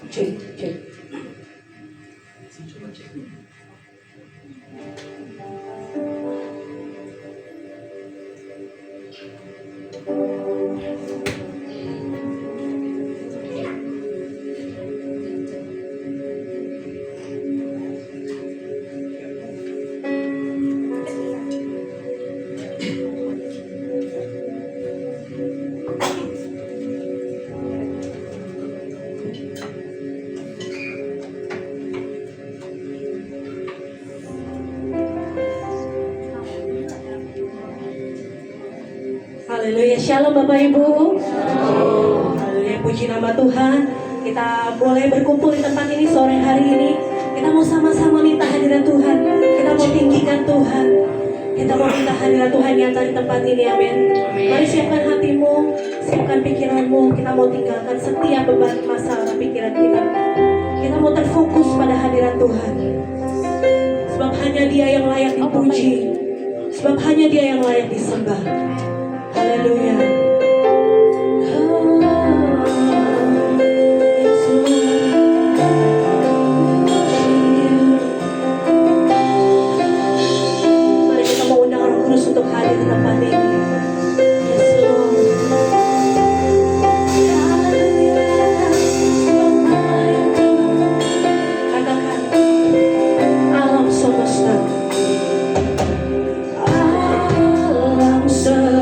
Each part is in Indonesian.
Cek, cek. Coba cek. Haleluya, shalom Bapak Ibu. Haleluya, puji nama Tuhan. Kita boleh berkumpul di tempat ini sore hari ini. Kita mau sama-sama minta hadirat Tuhan. Kita mau tinggikan Tuhan. Kita mau minta hadirat Tuhan nyata di tempat ini, amin. Mari siapkan hatimu, siapkan pikiranmu. Kita mau tinggalkan setiap beban masalah pikiran kita. Kita mau terfokus pada hadirat Tuhan. Sebab hanya Dia yang layak dipuji. Sebab hanya Dia yang layak disembah. Haleluya. Mari kita mau undang Roh Kudus untuk hadir di tempat ini. Yes, Lord. Katakan, alam semesta. Alam semesta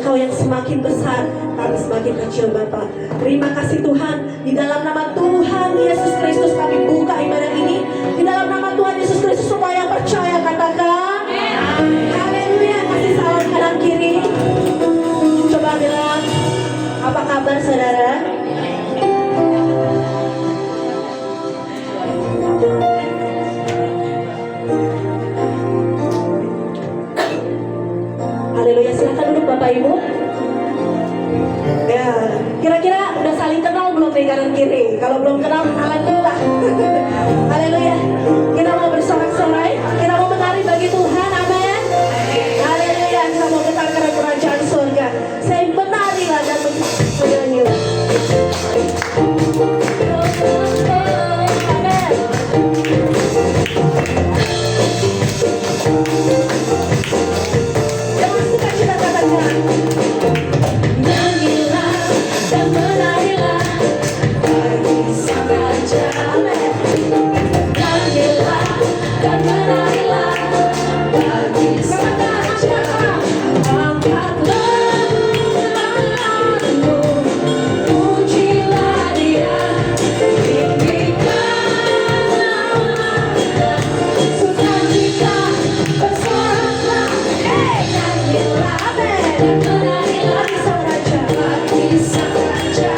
Engkau yang semakin besar, kami semakin kecil Bapa. Terima kasih Tuhan, di dalam nama Tuhan Yesus Kristus kami buka ibadah ini. Di dalam nama Tuhan Yesus Kristus semua yang percaya katakan haleluya. Kasih salam kanan kiri. Coba bilang, apa kabar saudara? Haleluya, silakan duduk Bapak Ibu. Ya, kira-kira udah saling kenal belum nih kanan kiri? Kalau belum kenal, kenalan dulu lah. Haleluya. Kita mau bersorak-sorai, kita mau menari bagi Tuhan, amin. Haleluya, kita mau getarkan kerajaan surga. Saya menarilah dan menyanyi. Jangan suka cita katakan. Nyanyilah dan menarilah bagi Sang Raja. Nyanyilah dan menarilah bagi Sang Raja. Angkatlah tanganmu, pujilah Dia, tinggikan namanya, sukacita bersoraklah, nyanyilah amin dan menarilah bagi Sang Raja, bagi Sang Raja.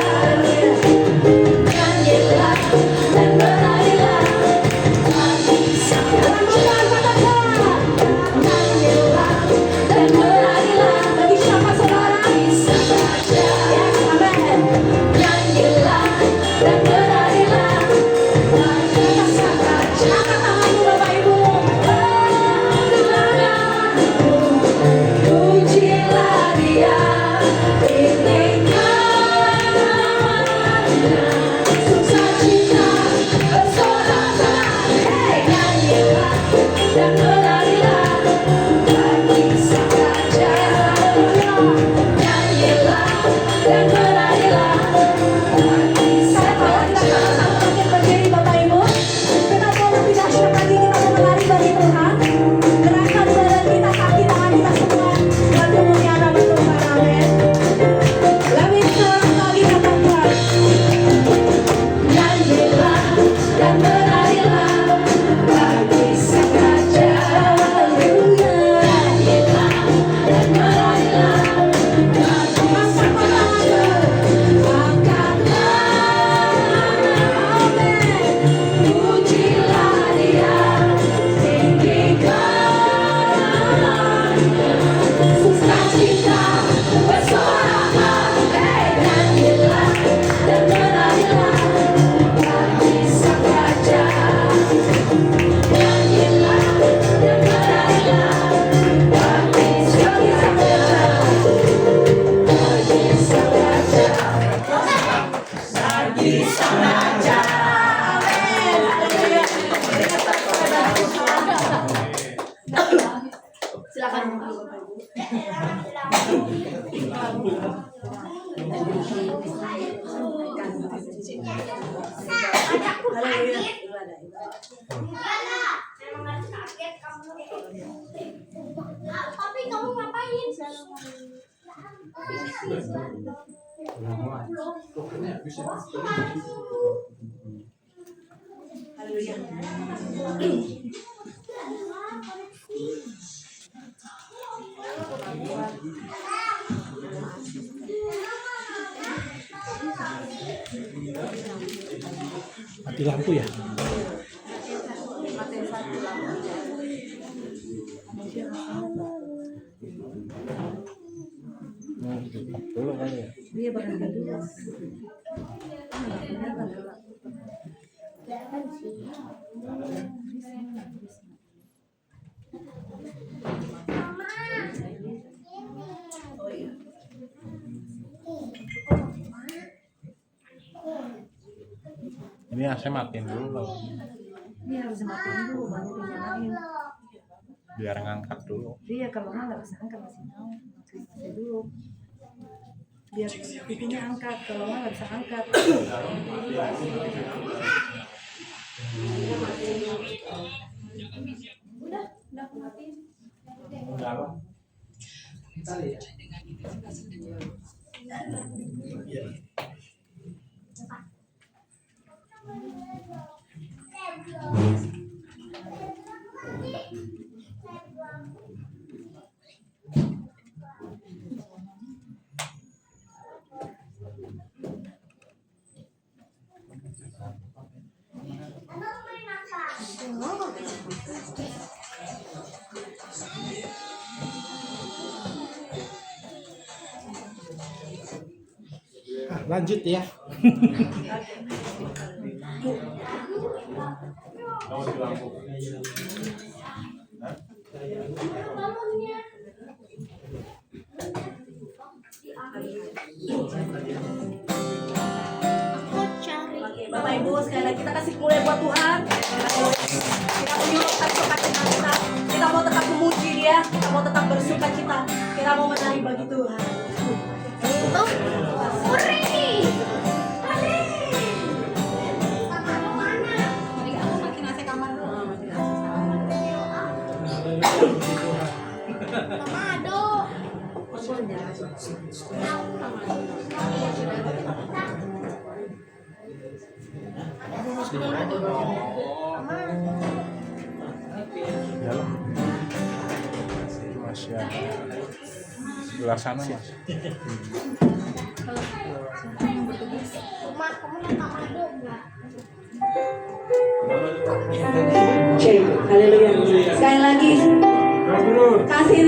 Nyanyilah dan menarilah bagi Sang Raja. Nyanyilah dan menarilah bagi siapa saudara? Bagi Sang Raja. Yes, amin. Nyanyilah dan menarilah bagi Sang Raja. Angkat tanganmu Bapak Ibu. Pujilah Dia, tinggikan namanya, sukacita bersoraklah, nyanyilah dan menarilah bagi Sang Raja. Nyanyilah dan menarilah bagi Sang Raja. Kita berdiri Bapak Ibu. Kita mau lebih dahsyat lagi, kita mau menari bagi Tuhan. Gerakan badan kita, kaki tangan kita semua bagi mulia nama Tuhan, amin. Lebih seorang lagi katakan, nyanyilah dan menarilah bagi Sang Raja. Haleluya. Nyanyilah dan menarilah bagi Sang Raja. Angkatlah, amin. Pujilah Dia, tinggikan namanya, sukacita bersoraklah, nyanyilah dan menarilah bagi Sang Raja. Nyanyilah dan menarilah bagi Sang Raja, bagi Sang Raja, bagi Sang Raja. Amin. Haleluya. Silakan Bapak Ibu. Haleluya. Memang harus kaget kamu. Tapi kamu ngapain? Haleluya. Mati lampu ya? Dulu kali ya? Dia bakal dulu. Ini AC matiin dulu loh. Dia harus matiin dulu baru dinyalain. Biar ngangkat dulu. Iya kalau nggak bisa angkat masih mau masih dulu. Biar TV-nya angkat, kalau nggak bisa angkat. Udah matiin. Udah apa? Kita lihat. Lanjut ya. Oke, Bapak Ibu sekali lagi kita kasih pujian buat Tuhan. Kita menyuruhkan sukacita kita. Kita mau tetap memuji Dia. Kita mau tetap bersukacita. Kita mau menari bagi Tuhan. Jalan. Masih ada. Sebelah sana mas. Rumah kamu yang Kamado enggak? Cek, haleluya. Sekali lagi kasih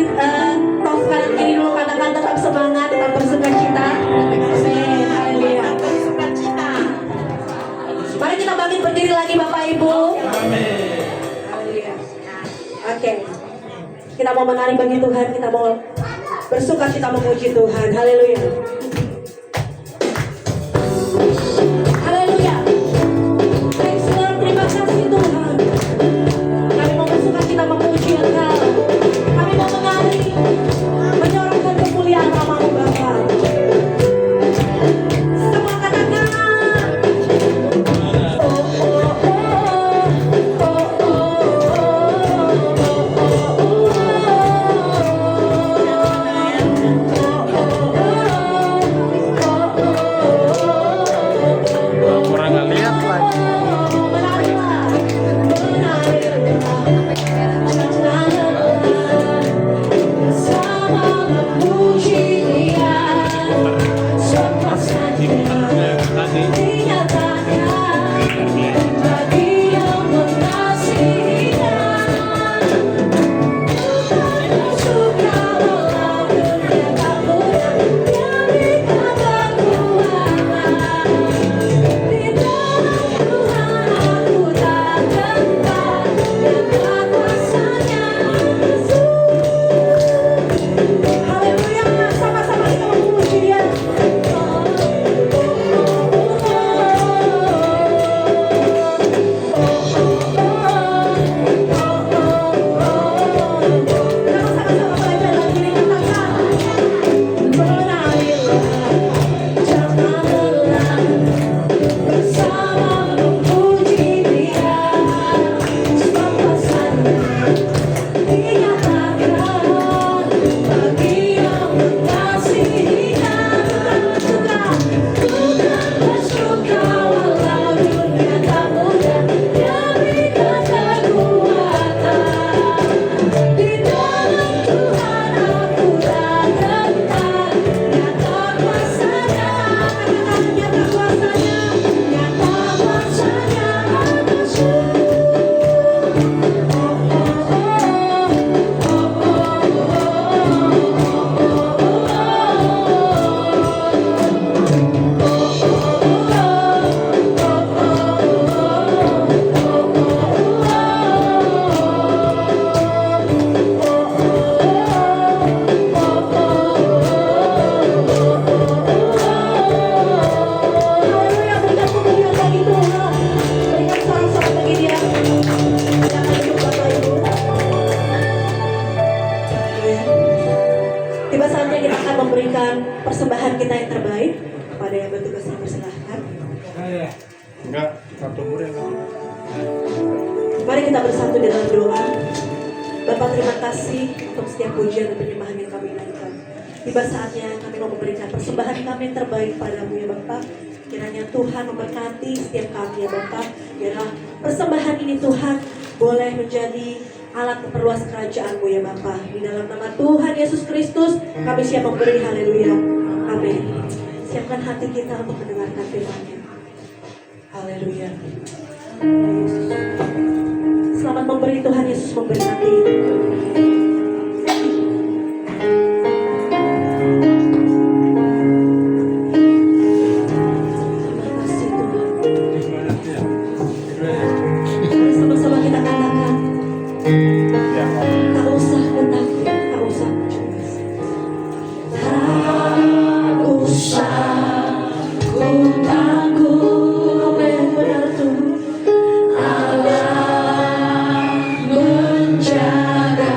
tos kanan kiri dulu, katakan tetap semangat, tetap bersukacita. Amin, haleluya. Bersukacita. Mari kita bangkit berdiri lagi Bapak Ibu. Amin. Haleluya. Oke. Kita mau menari bagi Tuhan, kita mau bersukacita memuji Tuhan. Haleluya. Haleluya. Thanks Lord, terima kasih Tuhan. Kami mau bersukacita memuji Engkau. Kami mau menari, menyorongkan kemuliaan nama-Mu Bapa. Semua katakan. Kurang lihat lagi. Tiba saatnya kita akan memberikan persembahan kita yang terbaik kepada yang bertugas yang bersilahkan. Enggak, satu murid. Mari kita bersatu dalam doa. Bapak terima kasih untuk setiap pujian dan penyembahan yang kami naikkan. Tiba saatnya kami mau memberikan persembahan kami yang terbaik padamu ya Bapa. Kiranya Tuhan memberkati setiap kami ya Bapa. Biarlah persembahan ini Tuhan boleh menjadi alat memperluas kerajaan-Mu ya Bapa. Di dalam nama Tuhan Yesus Kristus kami siap memberi, haleluya. Amin. Siapkan hati kita untuk mendengarkan firman-Nya. Haleluya. Selamat memberi, Tuhan Yesus memberkati. Terima kasih Tuhan. Mari sama-sama kita katakan. Tak usah ku takut, tak usah. Tak usah ku takut. Apa yang benar Tuhan? Allah menjaga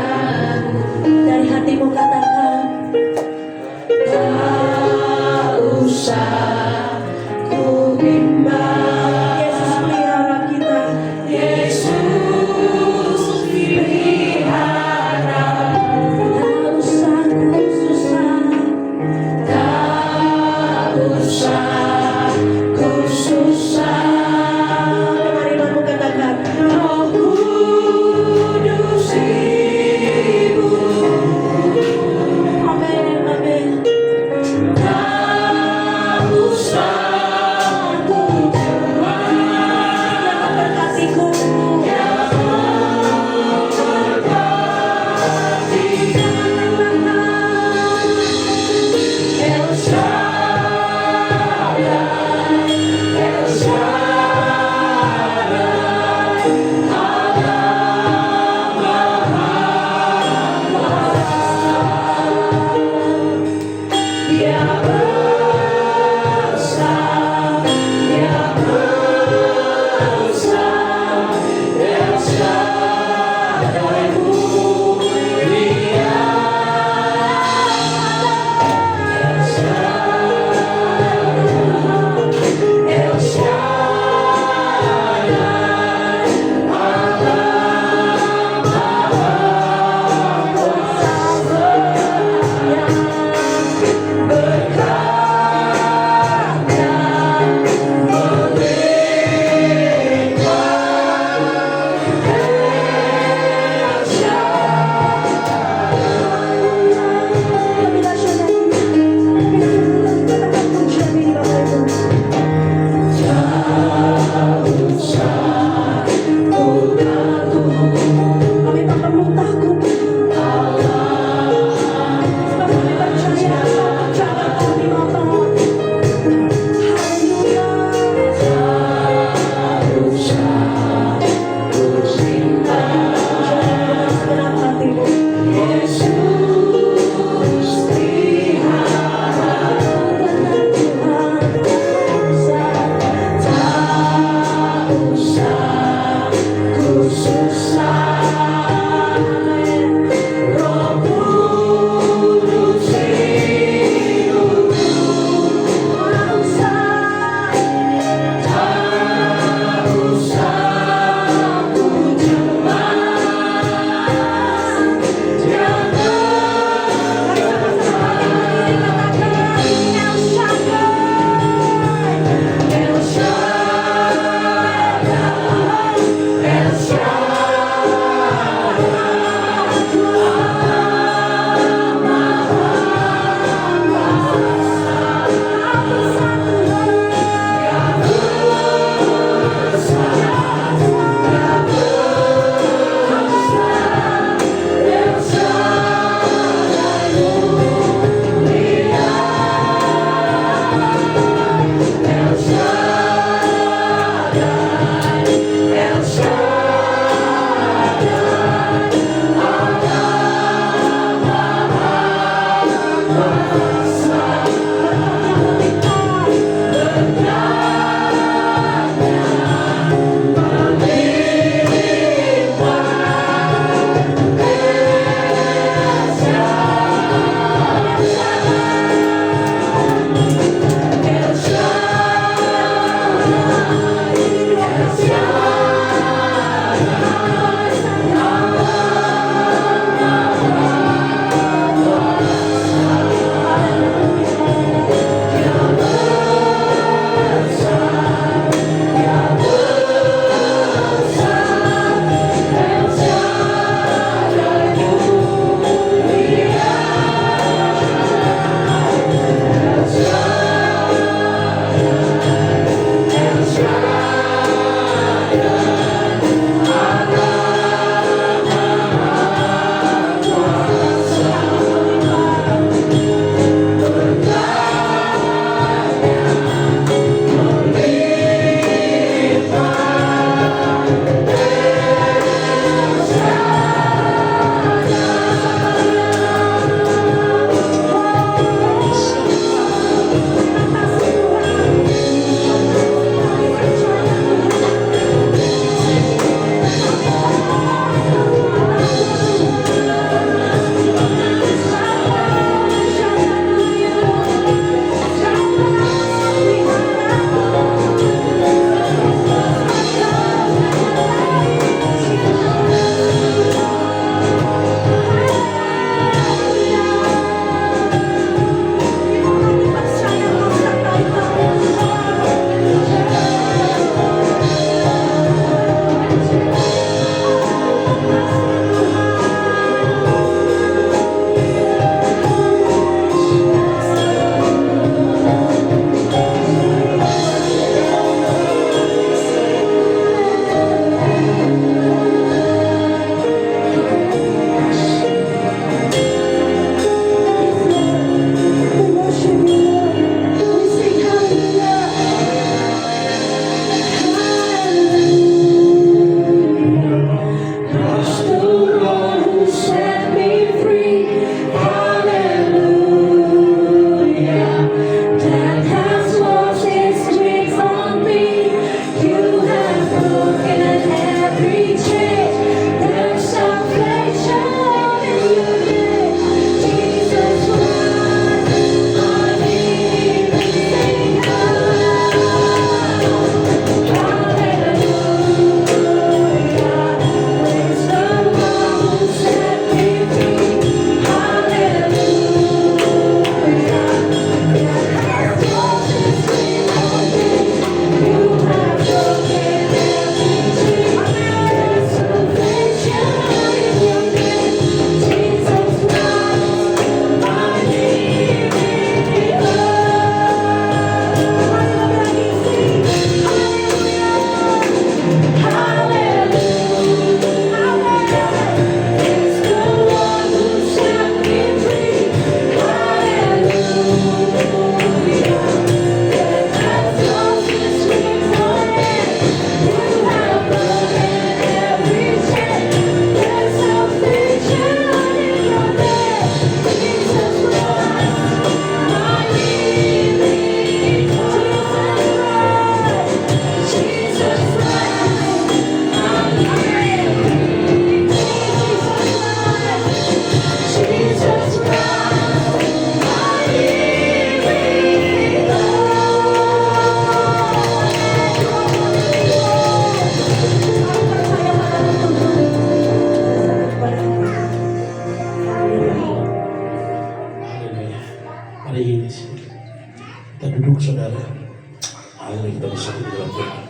Haleluya, kita bersatu di dalam doa.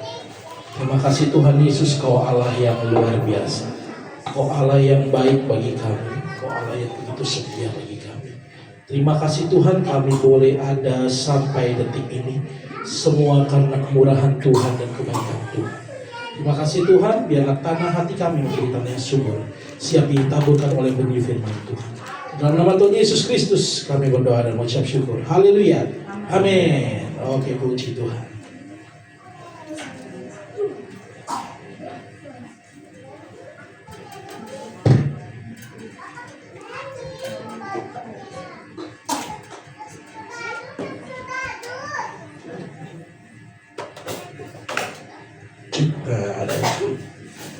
Terima kasih Tuhan Yesus, Kau Allah yang luar biasa. Kau Allah yang baik bagi kami. Kau Allah yang begitu setia bagi kami. Terima kasih Tuhan, kami boleh ada sampai detik ini. Semua karena kemurahan Tuhan dan kebaikan Tuhan. Terima kasih Tuhan, biarlah tanah hati kami menjadi tanah yang subur, siap ditaburkan oleh benih firman Tuhan. Dalam nama Tuhan Yesus Kristus kami berdoa dan mengucap syukur. Haleluya. Amin. Oke, puji Tuhan.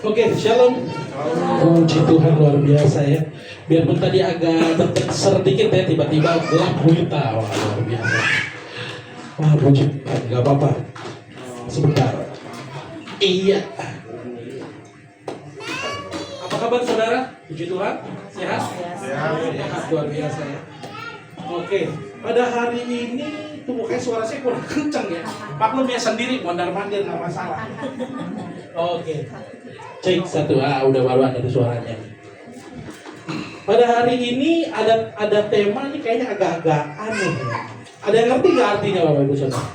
Oke, shalom. Puji Tuhan, luar biasa ya. Biarpun tadi agak sedikit ya, tiba-tiba gelap gulita. Wah, luar biasa. Wah, puji Tuhan, gak apa-apa. Sebentar. Iya. Apa kabar saudara? Puji Tuhan, sehat? Sehat, luar biasa ya. Oke, pada hari ini tuh kayak suara saya kurang kencang ya. Maklum ya, sendiri mondar-mandir nggak masalah. Oke. Cek satu, udah baru ada suaranya. Pada hari ini ada tema nih kayaknya agak-agak aneh. Ada yang ngerti nggak artinya Bapak Ibu Saudara?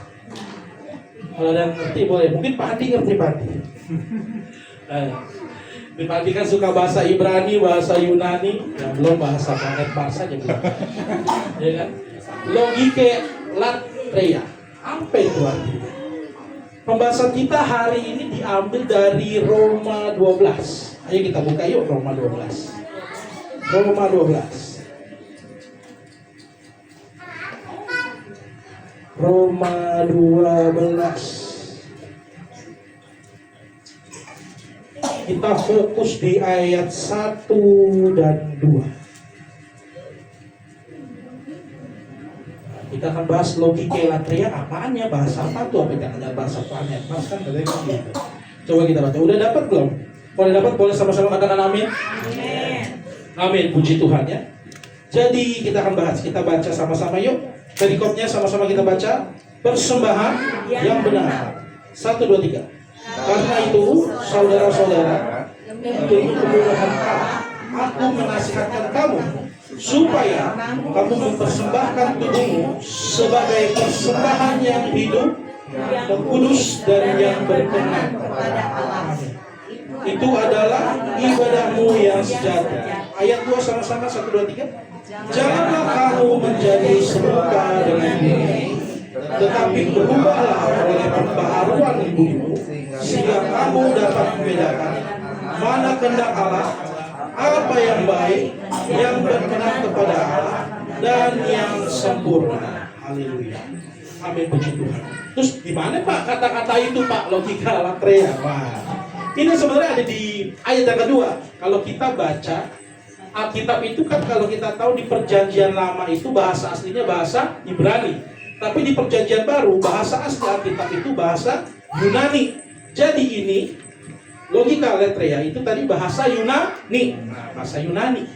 Kalau ada yang ngerti boleh. Mungkin Pak Andi ngerti Pak Andi. Pak Andi kan suka bahasa Ibrani, bahasa Yunani, ya belum bahasa planet Mars aja belum. Ya kan? Logike latreia. Apa itu artinya? Pembahasan kita hari ini diambil dari Roma 12. Ayo kita buka yuk Roma 12. Roma 12. Roma 12. Kita fokus di ayat 1 dan 2. Kita akan bahas logika latria, apaannya, bahasa apa tuh, apa jangan bahasa planet Mars kan gitu. Coba kita baca. Udah dapat belum? Boleh dapat, boleh sama-sama katakan amin. Amin. Amin, puji Tuhan ya. Jadi kita akan bahas, kita baca sama-sama yuk. Perikopnya sama-sama kita baca. Persembahan yang benar. 1, 2, 3. Karena itu, saudara-saudara, demi kemurahan Allah, aku menasihatkan kamu supaya kamu mempersembahkan tubuhmu sebagai persembahan yang hidup, yang kudus dan yang berkenan kepada Allah. Itu adalah ibadahmu yang sejati. Ayat 2 sama-sama, 1, 2, 3. Janganlah kamu menjadi serupa dengan dunia, tetapi berubahlah oleh pembaharuan ibumu, sehingga kamu dapat membedakan mana kehendak Allah, apa yang baik, yang berkenan kepada Allah, dan yang sempurna. Haleluya. Amin, puji Tuhan. Terus di mana Pak kata-kata itu Pak, logika latreia? Wah, ini sebenarnya ada di ayat yang kedua. Kalau kita baca Alkitab itu kan, kalau kita tahu di Perjanjian Lama itu bahasa aslinya bahasa Ibrani, tapi di Perjanjian Baru bahasa asli Alkitab itu bahasa Yunani. Jadi ini logika latreia itu tadi bahasa Yunani. Nah, bahasa Yunani.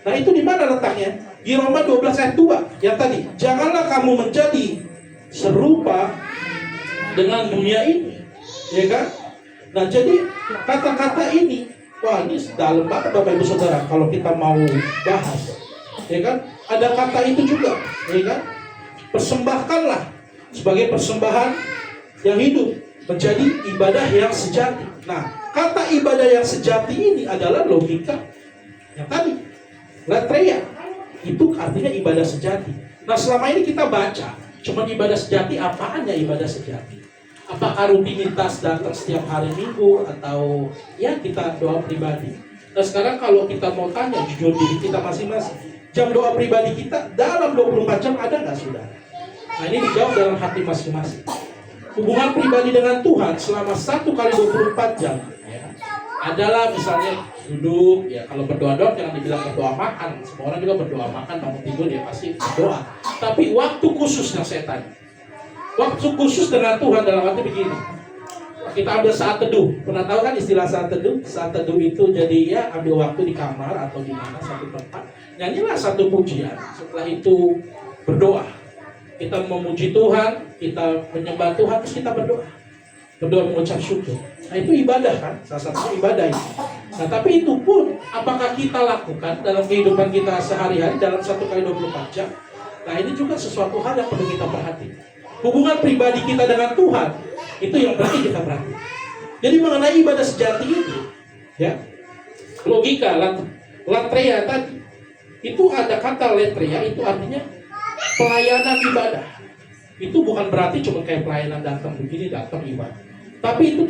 Nah, itu di mana letaknya? Di Roma 12 ayat 2 yang tadi. Janganlah kamu menjadi serupa dengan dunia ini. Ya kan? Nah, jadi kata-kata ini, wah, ini dalam banget Bapak Ibu Saudara kalau kita mau bahas. Ya kan? Ada kata itu juga, ya kan? Persembahkanlah sebagai persembahan yang hidup, menjadi ibadah yang sejati. Nah, kata ibadah yang sejati ini adalah logika yang tadi, latreia. Itu artinya ibadah sejati. Nah, selama ini kita baca cuma ibadah sejati, apaannya ibadah sejati? Apakah rutinitas datang setiap hari Minggu, atau ya kita doa pribadi? Nah, sekarang kalau kita mau tanya jujur diri kita masing-masing, jam doa pribadi kita dalam 24 jam ada nggak, saudara? Nah, ini dijawab dalam hati masing-masing. Hubungan pribadi dengan Tuhan selama 1 kali 24 jam ya, adalah misalnya duduk, ya kalau berdoa doang jangan dibilang berdoa makan. Semua orang juga berdoa makan, bangun tidur dia pasti berdoa. Tapi waktu khusus yang saya tanya, waktu khusus dengan Tuhan dalam arti begini. Kita ambil saat teduh. Pernah tahu kan istilah saat teduh? Saat teduh itu jadi ya ambil waktu di kamar atau di mana satu tempat, nyanyilah satu pujian. Setelah itu berdoa. kita memuji Tuhan, kita menyembah Tuhan, terus kita berdoa mengucap syukur. Nah itu ibadah kan, salah satunya ibadah itu. Nah tapi itu pun apakah kita lakukan dalam kehidupan kita sehari-hari dalam 1 kali 24 jam? Nah ini juga sesuatu hal yang perlu kita perhatikan. Hubungan pribadi kita dengan Tuhan itu yang berarti kita perhatikan. Jadi mengenai ibadah sejati itu, ya logika latreia tadi itu ada kata latreia itu artinya pelayanan ibadah. Itu bukan berarti cuma kayak pelayanan datang begini datang ibadah, tapi itu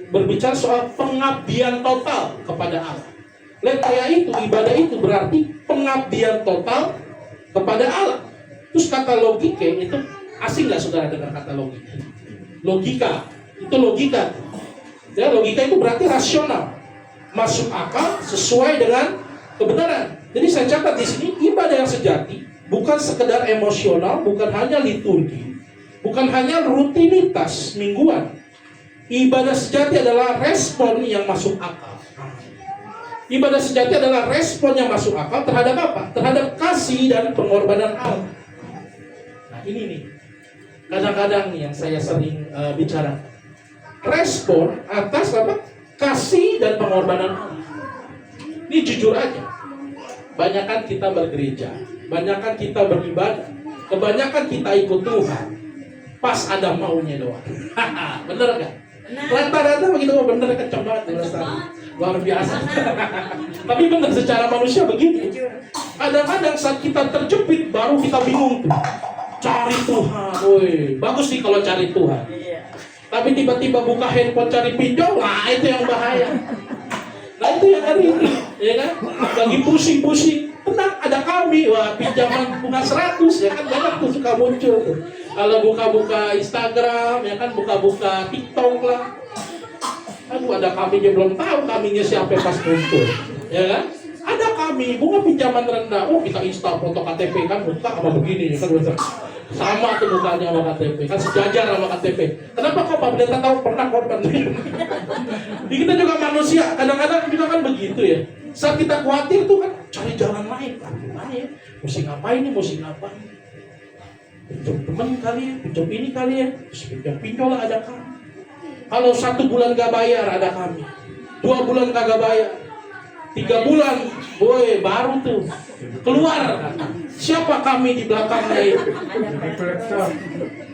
berbicara soal pengabdian total kepada Allah. Latreia itu ibadah itu berarti pengabdian total kepada Allah. Terus kata logike itu asing nggak saudara dengar kata logika? Logika itu logika. Ya logika itu berarti rasional, masuk akal, sesuai dengan kebenaran. Jadi saya catat di sini ibadah yang sejati bukan sekedar emosional, bukan hanya liturgi, bukan hanya rutinitas mingguan. Ibadah sejati adalah respon yang masuk akal. Ibadah sejati adalah respon yang masuk akal terhadap apa? Terhadap kasih dan pengorbanan Allah. Nah ini nih, kadang-kadang nih yang saya sering bicara. Respon atas apa? Kasih dan pengorbanan Allah. Ini jujur aja. Banyakan kita bergereja, banyakan kita beribadah, kebanyakan kita ikut Tuhan. Pas ada maunya doang. Bener gak? Rata-rata begitu, bener kenceng banget luar biasa. Tapi bener secara manusia begitu. Kadang-kadang saat kita terjepit baru kita bingung tuh. Cari Tuhan, woi, bagus sih kalau cari Tuhan. Tapi tiba-tiba buka handphone cari pinjol, nah itu yang bahaya. Nah itu yang hari ini, ya kan? Lagi pusing-pusing, tenang ada kami, wah pinjaman bunga 100, ya kan banyak tuh suka muncul tuh. Kalau buka-buka Instagram, ya kan buka-buka TikTok lah. Aduh ada kaminya belum tahu kaminya siapa pas muncul, ya kan? Ada kami, bunga pinjaman rendah, oh kita insta foto KTP kan buka sama begini, ya kan sama tuh mukanya sama KTP, kan sejajar sama KTP. Kenapa kok Pak Pendeta tahu pernah korban? Jadi kita juga manusia, kadang-kadang juga kan begitu ya. Saat kita khawatir tuh kan cari jalan lain, gimana ya? Mesti ngapain nih, mesti ngapain? Pinjam teman kali ya, pinjam ini kali ya, terus pinjol lah ada kami. Kalau 1 bulan gak bayar ada kami, 2 bulan kagak bayar, 3 bulan, boy baru tuh keluar. Siapa kami di belakangnya itu?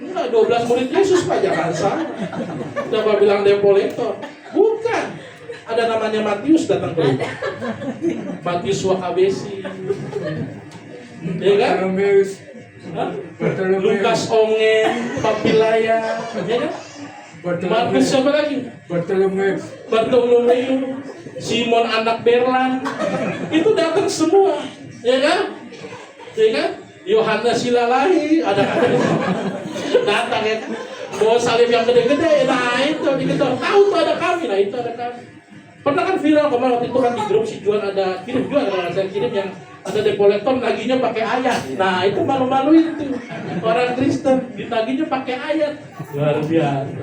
Enggak, 12 murid Yesus Pak, jangan salah. Siapa bilang depolektor? Bukan. Ada namanya Matius datang ke rumah. Matius Wakabesi. Ya kan? Lukas Ongen, Papilaya, ya kan? Markus siapa lagi? Bartolomeu, Simon anak Berlan. Itu datang semua, ya kan? Ya kan? Yohanes Silalahi ada datang ya kan? Bawa salib yang gede-gede, nah itu diketok. Tahu tuh ada kami, nah itu ada kami. Pernah kan viral kemarin waktu itu kan di grup si Juan ada kirim juga kalau saya kirim yang ada depolektor naginya pakai ayat. Nah itu malu-maluin tuh orang Kristen ditaginya pakai ayat. Luar biasa.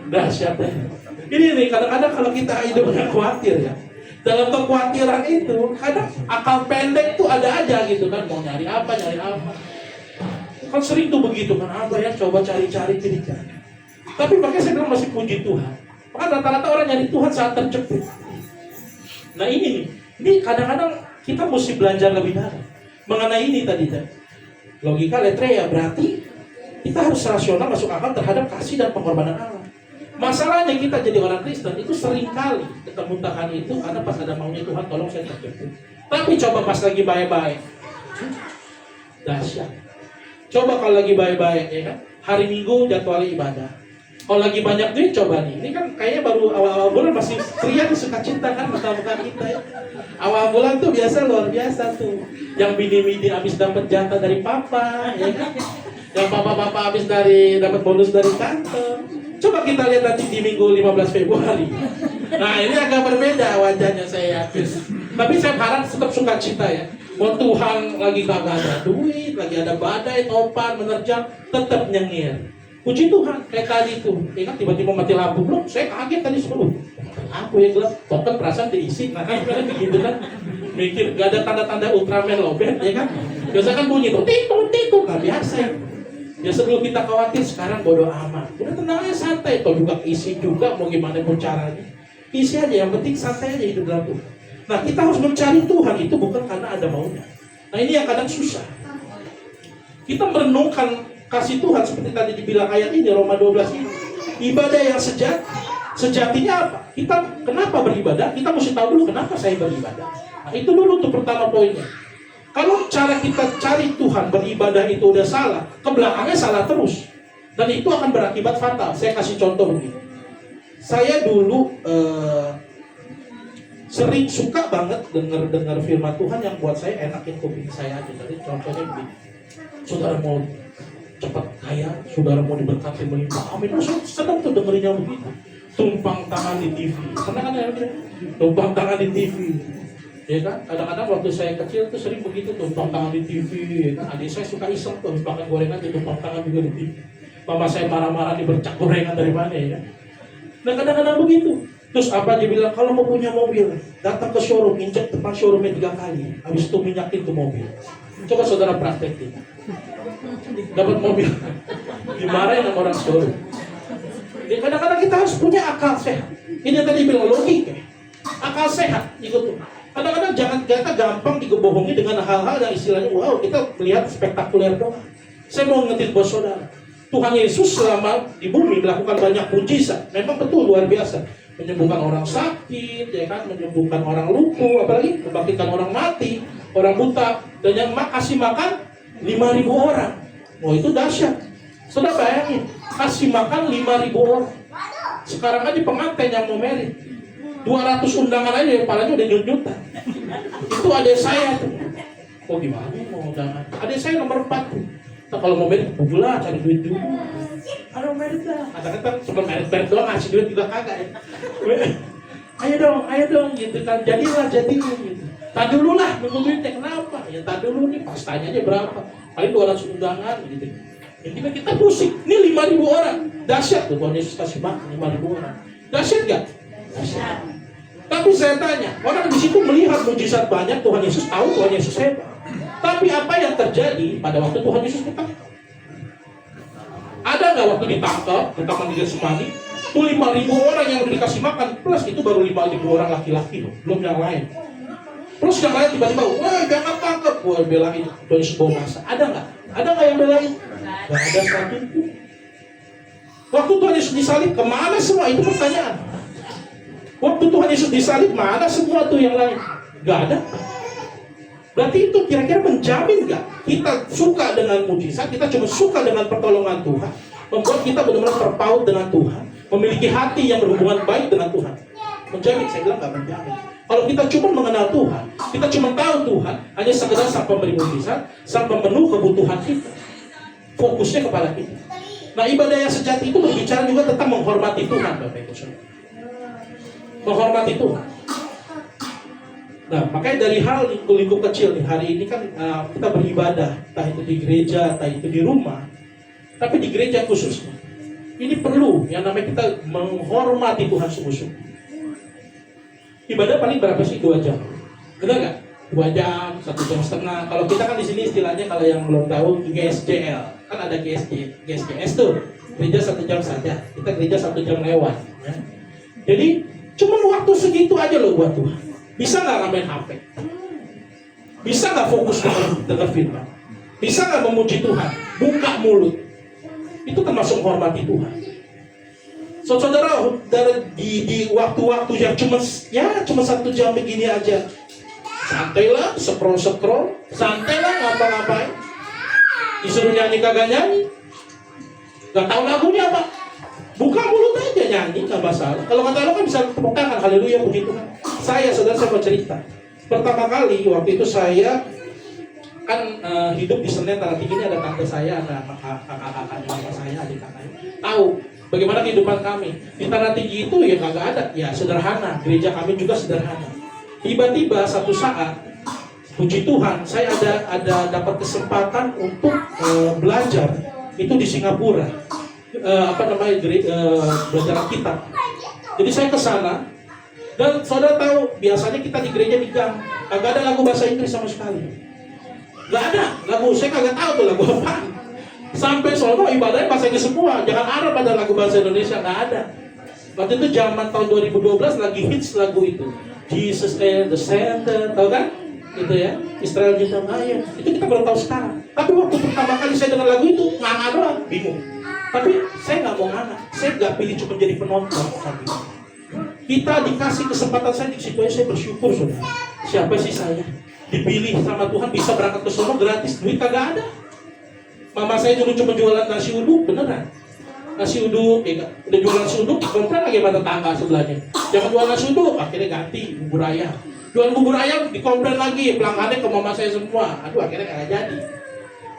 Dahsyat ya. Ini nih kadang-kadang kalau kita hidupnya khawatir ya. Dalam kekhawatiran itu kadang akal pendek tuh ada aja gitu kan, mau nyari apa kan sering tuh begitu kan, apa ya coba cari-cari. Tapi makanya saya bilang masih puji Tuhan, maka rata-rata orang nyari Tuhan saat terjepit. Nah ini kadang-kadang kita mesti belajar lebih dalam mengenai ini tadi logika latreia, berarti kita harus rasional masuk akal terhadap kasih dan pengorbanan Allah. Masalahnya kita jadi orang Kristen itu seringkali ketemu Tuhan itu karena pas ada maunya Tuhan, tolong saya terjepit. Tapi coba pas lagi baik-baik, dahsyat. Coba kalau lagi baik-baik ya kan, hari Minggu jadwal ibadah. Kalau lagi banyak duit coba nih, ini kan kayaknya baru awal-awal bulan masih ceria nih, suka cinta kan muka-muka kita ya. Awal bulan tuh biasa luar biasa tuh, yang bini-bini habis dapat jatah dari papa, ya kan? Yang papa-papa habis dapat bonus dari kantor. Coba kita lihat nanti di Minggu 15 Februari. Nah ini agak berbeda wajahnya saya yakin. Tapi saya harap tetap suka cita ya. Mau Tuhan lagi kagak ada duit, lagi ada badai, topan, menerjang, tetap nyengir. Puji Tuhan, kayak tadi tuh, ya kan tiba-tiba mati lampu belum, saya kaget tadi sebelum. Aku ya gelap, kok kan perasaan diisi, nah kan begitu kan. Mikir gak ada tanda-tanda Ultraman lobet, ya kan? Biasa kan bunyi tuh, tikuk, nggak biasa ya. Biasa dulu kita khawatir, sekarang bodo amat. Udah tenang aja, santai. Toh juga isi juga, mau gimana pun caranya. Isi aja, yang penting santai aja hidup dalam Tuhan. Nah, kita harus mencari Tuhan, itu bukan karena ada maunya. Nah, ini yang kadang susah. Kita merenungkan kasih Tuhan, seperti tadi dibilang ayat ini, Roma 12 ini. Ibadah yang sejatinya apa? Kita kenapa beribadah? Kita mesti tahu dulu kenapa saya beribadah. Nah, itu dulu tuh pertama poinnya. Kalau cara kita cari Tuhan beribadah itu udah salah, ke belakangnya salah terus. Dan itu akan berakibat fatal. Saya kasih contoh begini. Saya dulu sering suka banget dengar firman Tuhan yang buat saya enakin kuping saya aja. Jadi contohnya begini. Saudara mau cepat kaya, saudara mau diberkati melimpah. Amin. Saya senang tuh dengerinnya begitu. Tumpang tangan di TV. Senang kan ya? Tumpang tangan di TV. Ya kan, kadang-kadang waktu saya kecil tuh sering begitu, tumpang tangan di TV, ya kan. Adik saya suka iseng tuh, makan gorengan di tumpang tangan juga di TV. Mama saya marah-marah dibercak gorengan dari mana ya kan. Nah kadang-kadang begitu. Terus apa dia bilang, kalau mau punya mobil, datang ke showroom, injak depan showroomnya 3 kali, habis itu minyakin tuh mobil. Coba saudara praktekin. Dapat mobil, dimarahin sama orang showroom. Ya, kadang-kadang kita harus punya akal sehat. Ini yang tadi bilang logika, akal sehat ikut tuh. Kadang-kadang jangan kita gampang digebohongi dengan hal-hal yang istilahnya wow, kita melihat spektakuler doang. Saya mau ngetin bos saudara. Tuhan Yesus selama di bumi melakukan banyak mujizat. Memang betul luar biasa. Menyembuhkan orang sakit, ya kan, menyembuhkan orang lumpuh, apalagi membangkitkan orang mati, orang buta, dan yang kasih makan 5.000 orang. Oh itu dahsyat. Saudara bayangin, kasih makan 5.000 orang. Sekarang aja pengantin yang mau merit 200 undangan aja, kepalanya udah nyut-nyutan. Itu adik saya tuh. Oh gimana mau undangan? Adik saya nomor 4 tuh. Nah, kalau mau merit, lah cari duit dulu. Aduh merit lah. Kata-kata cuma merit doang, ngasih duit juga kagak ya. Ayo dong, gitu kan. Jadilah gitu. Tak dulu lah, nunggu duitnya. Kenapa? Ya tak dulu nih, pastanya aja berapa. Paling 200 undangan gitu. Intinya kita pusing. Ini 5.000 orang. Dahsyat tuh Tuhan Yesus kasih makan 5.000 orang. Dahsyat gak? Dahsyat. Tapi saya tanya, orang di situ melihat mujizat banyak, Tuhan Yesus tahu Tuhan Yesus hebat. Tapi apa yang terjadi pada waktu Tuhan Yesus ditangkap? Ada nggak waktu ditangkap di Getsemani? Itu 5.000 orang yang udah dikasih makan, plus itu baru 5.000 orang laki-laki loh, belum yang lain. Plus yang lain tiba-tiba, wah jangan tangkap, wah belain Tuhan Yesus bawa masa. Ada nggak? Ada nggak yang belain? Nggak ada satu pun. Waktu Tuhan Yesus disalib, kemana semua? Itu pertanyaan. Waktu Tuhan Yesus disalib, mana semua tuh yang lain? Gak ada. Berarti itu kira-kira menjamin gak? Kita suka dengan mujizat, kita cuma suka dengan pertolongan Tuhan, membuat kita benar-benar terpaut dengan Tuhan, memiliki hati yang berhubungan baik dengan Tuhan. Menjamin? Saya bilang gak menjamin. Kalau kita cuma mengenal Tuhan, kita cuma tahu Tuhan hanya sekedar sang pemberi mujizat, sang pemenuh kebutuhan kita. Fokusnya kepada kita. Nah, ibadah yang sejati itu berbicara juga tentang menghormati Tuhan, Bapak Ibu Saudara. Menghormati Tuhan. Nah, makanya dari hal lingkup kecil nih, hari ini kan kita beribadah, entah itu di gereja, entah itu di rumah, tapi di gereja khususnya. Ini perlu yang namanya kita menghormati Tuhan sungguh-sungguh. Ibadah paling berapa sih? 2 jam. Benar nggak? 2 jam, 1 jam setengah. Kalau kita kan di sini istilahnya kalau yang belum tahu GSJL, kan ada GSJS tuh, gereja 1 jam saja. Kita gereja 1 jam lewat. Ya. Jadi cuma waktu segitu aja loh buat Tuhan. Bisa nggak main HP? Bisa nggak fokus dengan firman? Bisa nggak memuji Tuhan? Buka mulut. Itu termasuk menghormati Tuhan. Saudara, di waktu-waktu yang cuma 1 jam begini aja, santailah, scroll, santailah ngapa-ngapain. Disuruh nyanyi kagak nyanyi, nggak tahu lagunya apa. Buka mulut aja nyanyi, nggak masalah. Kalau kata lo kan bisa tepuk tangan, haleluya, puji Tuhan. Saya mau cerita. Pertama kali waktu itu saya kan hidup di Senen Tanah Tinggi, ini ada tante saya, ada kakak-kakaknya, bapak saya, adik kakaknya. Tahu bagaimana kehidupan kami di Tanah Tinggi itu ya kagak ada, ya sederhana. Gereja kami juga sederhana. Tiba-tiba satu saat, puji Tuhan, saya ada dapat kesempatan untuk belajar itu di Singapura. Belajar Alkitab. Jadi saya ke sana dan saudara tahu biasanya kita di gereja di gang, agak ada lagu bahasa Inggris sama sekali. Gak ada lagu, saya kagak tahu tuh lagu apa. Sampai sono ibadahnya bahasa Inggris semua, jangan Arab ada lagu bahasa Indonesia, nggak ada. Waktu itu zaman tahun 2012 lagi hits lagu itu, Jesus is the center, tahu kan? Gitu ya, Israel kita ayo. Itu kita baru tahu sekarang. Tapi waktu pertama kali saya dengar lagu itu, nganga doang, bingung. Tapi saya nggak mau nganga, saya nggak pilih cuma jadi penonton. Kita dikasih kesempatan saya di situ, saya bersyukur saudara. Siapa sih saya? Dipilih sama Tuhan bisa berangkat ke sono gratis, duit kagak ada. Mama saya dulu cuma jualan nasi uduk, beneran. Nasi uduk, ya, udah jualan nasi uduk, dikomplain lagi sama tetangga sebelahnya. Jangan jualan nasi uduk, akhirnya ganti bubur ayam. Jualan bubur ayam, dikomplain lagi, pelanggannya ke mama saya semua. Aduh, akhirnya nggak jadi.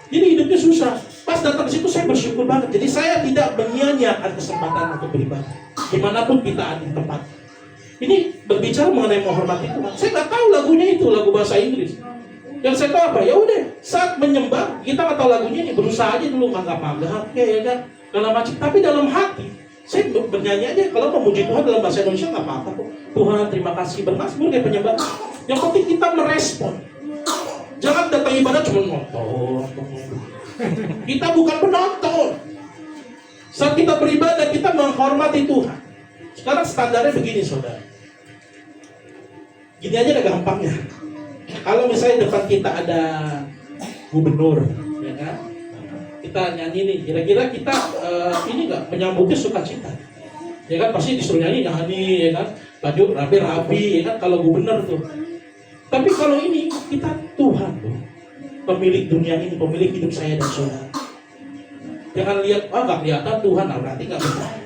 Jadi hidupnya susah. Pas datang ke situ saya bersyukur banget. Jadi saya tidak menyia-nyiakan kesempatan untuk beribadah. Dimanapun kita ada di tempat. Ini berbicara mengenai menghormati Tuhan. Saya nggak tahu lagunya itu, lagu bahasa Inggris. Yang saya tahu apa? Ya udah, saat menyembah kita nggak tahu lagunya ini, berusaha aja dulu magah-magah, ya kan, dalam macam. Tapi dalam hati, saya bernyanyi aja. Kalau memuji Tuhan dalam bahasa Indonesia nggak apa-apa kok. Tuhan terima kasih, bermazmur kayak penyembah. Yang penting kita merespon. Jangan datang ibadah cuma nonton. Kita bukan penonton. Saat kita beribadah kita menghormati Tuhan. Sekarang standarnya begini saudara. Gini aja udah gampangnya. Kalau misalnya depan kita ada gubernur, ya kan? Kita nyanyi nih, kira-kira kita ini nggak menyambutnya sukacita, ya kan? Pasti disuruh nyanyi, ya kan? Baju rapi-rapi, ya kan? Kalau gubernur tuh. Tapi kalau ini kita Tuhan tuh, pemilik dunia ini, pemilik hidup saya dan saudara. Jangan lihat, nggak kelihatan Tuhan, berarti nggak percaya.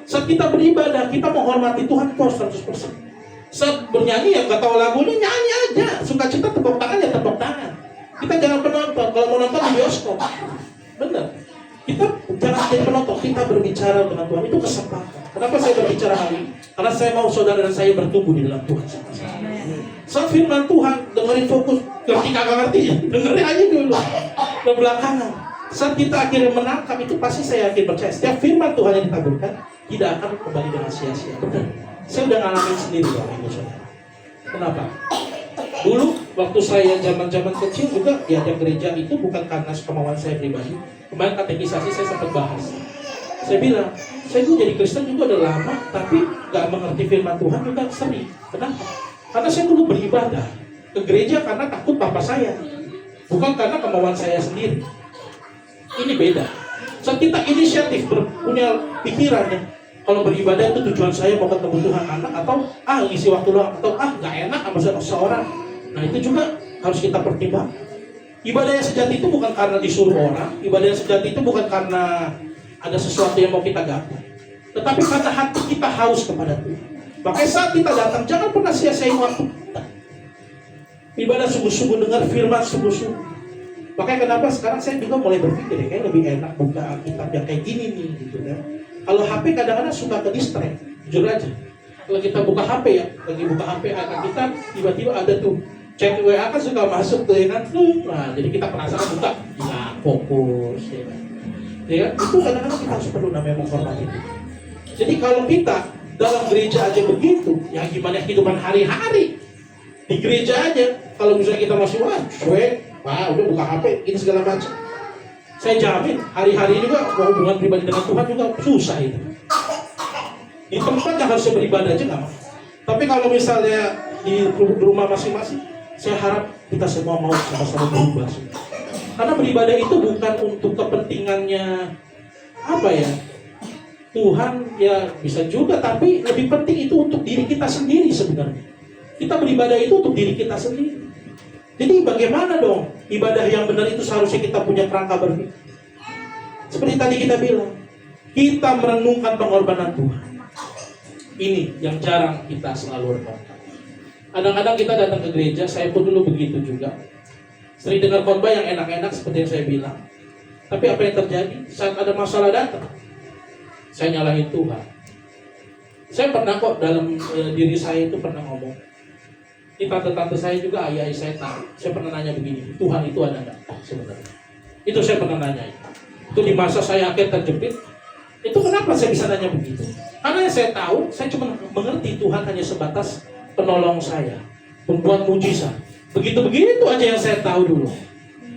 Saat kita beribadah, kita menghormati Tuhan 100%. Saat bernyanyi ya nggak tahu lagunya, nyanyi aja. Sukacita tepuk tangan ya tepuk tangan. Kita jangan penonton. Kalau mau nonton di bioskop, benar. Kita jangan jadi penonton. Kita berbicara dengan Tuhan, itu kesempatan. Kenapa saya berbicara hari ini? Karena saya mau saudara dan saya bertumbuh di dalam Tuhan. Saat firman Tuhan, dengerin fokus. Ngerti kagak ngerti ya? Dengerin aja dulu. Ke belakangan. Saat kita akhirnya menangkap itu, pasti saya yakin percaya. Setiap firman Tuhan yang ditaburkan tidak akan kembali dengan sia-sia. Benar. Saya udah ngalamin sendiri ya, Ibu Saudara. Kenapa? Dulu waktu saya zaman-zaman kecil juga diajak gereja itu bukan karena kemauan saya pribadi. Kemarin katekisasi saya sempat bahas. Saya bilang, saya tuh jadi Kristen juga udah lama, tapi nggak mengerti firman Tuhan juga sering. Kenapa? Karena saya dulu beribadah ke gereja karena takut papa saya, bukan karena kemauan saya sendiri. Ini beda. Saat kita inisiatif punya pikirannya, kalau beribadah itu tujuan saya mau ketemu Tuhan anak, atau ngisi waktu luang, atau nggak enak sama seseorang. Nah itu juga harus kita pertimbangkan. Ibadah yang sejati itu bukan karena disuruh orang. Ibadah yang sejati itu bukan karena ada sesuatu yang mau kita gapai, tetapi karena hati kita haus kepada Tuhan. Makanya saat kita datang jangan pernah sia-siain waktu kita. Ibadah sungguh-sungguh, dengar firman sungguh-sungguh. Makanya kenapa sekarang saya juga mulai berpikir ya, kayak lebih enak buka Alkitab yang kayak gini nih gitu kan. Kalau HP kadang-kadang suka ke distract, jujur aja. Kalau kita buka HP ya, lagi buka HP akan kita tiba-tiba ada tuh chat WA kan suka masuk tuh ya kan. Nah, jadi kita penasaran buka, nggak fokus ya kan. Ya kan? Itu kadang-kadang kita harus perlu namanya menghormati itu. Jadi kalau kita dalam gereja aja begitu, ya gimana kehidupan hari-hari di gereja aja. Kalau misalnya kita masih udah buka HP, ini segala macam. Saya jamin hari-hari juga hubungan pribadi dengan Tuhan juga susah itu. Di tempat yang harusnya beribadah aja nggak mau. Tapi kalau misalnya di rumah masing-masing, saya harap kita semua mau sama-sama berubah. Karena beribadah itu bukan untuk kepentingannya apa ya, Tuhan ya bisa juga, tapi lebih penting itu untuk diri kita sendiri sebenarnya. Kita beribadah itu untuk diri kita sendiri. Jadi bagaimana dong ibadah yang benar itu seharusnya kita punya kerangka berpikir. Seperti tadi kita bilang, kita merenungkan pengorbanan Tuhan. Ini yang jarang kita selalu renungkan. Kadang-kadang kita datang ke gereja, saya pun dulu begitu juga. Sering dengar khotbah yang enak-enak seperti yang saya bilang. Tapi apa yang terjadi saat ada masalah datang? Saya nyalahin Tuhan. Saya pernah kok dalam diri saya itu pernah ngomong. Tante-tante saya juga, ayah saya tahu. Saya pernah nanya begini, Tuhan itu ada nggak sebenarnya? Itu saya pernah nanya. Itu di masa saya akhir terjepit. Itu kenapa saya bisa nanya begitu? Karena yang saya tahu, saya cuma mengerti Tuhan hanya sebatas penolong saya, pembuat mujizat. Begitu-begitu aja yang saya tahu dulu.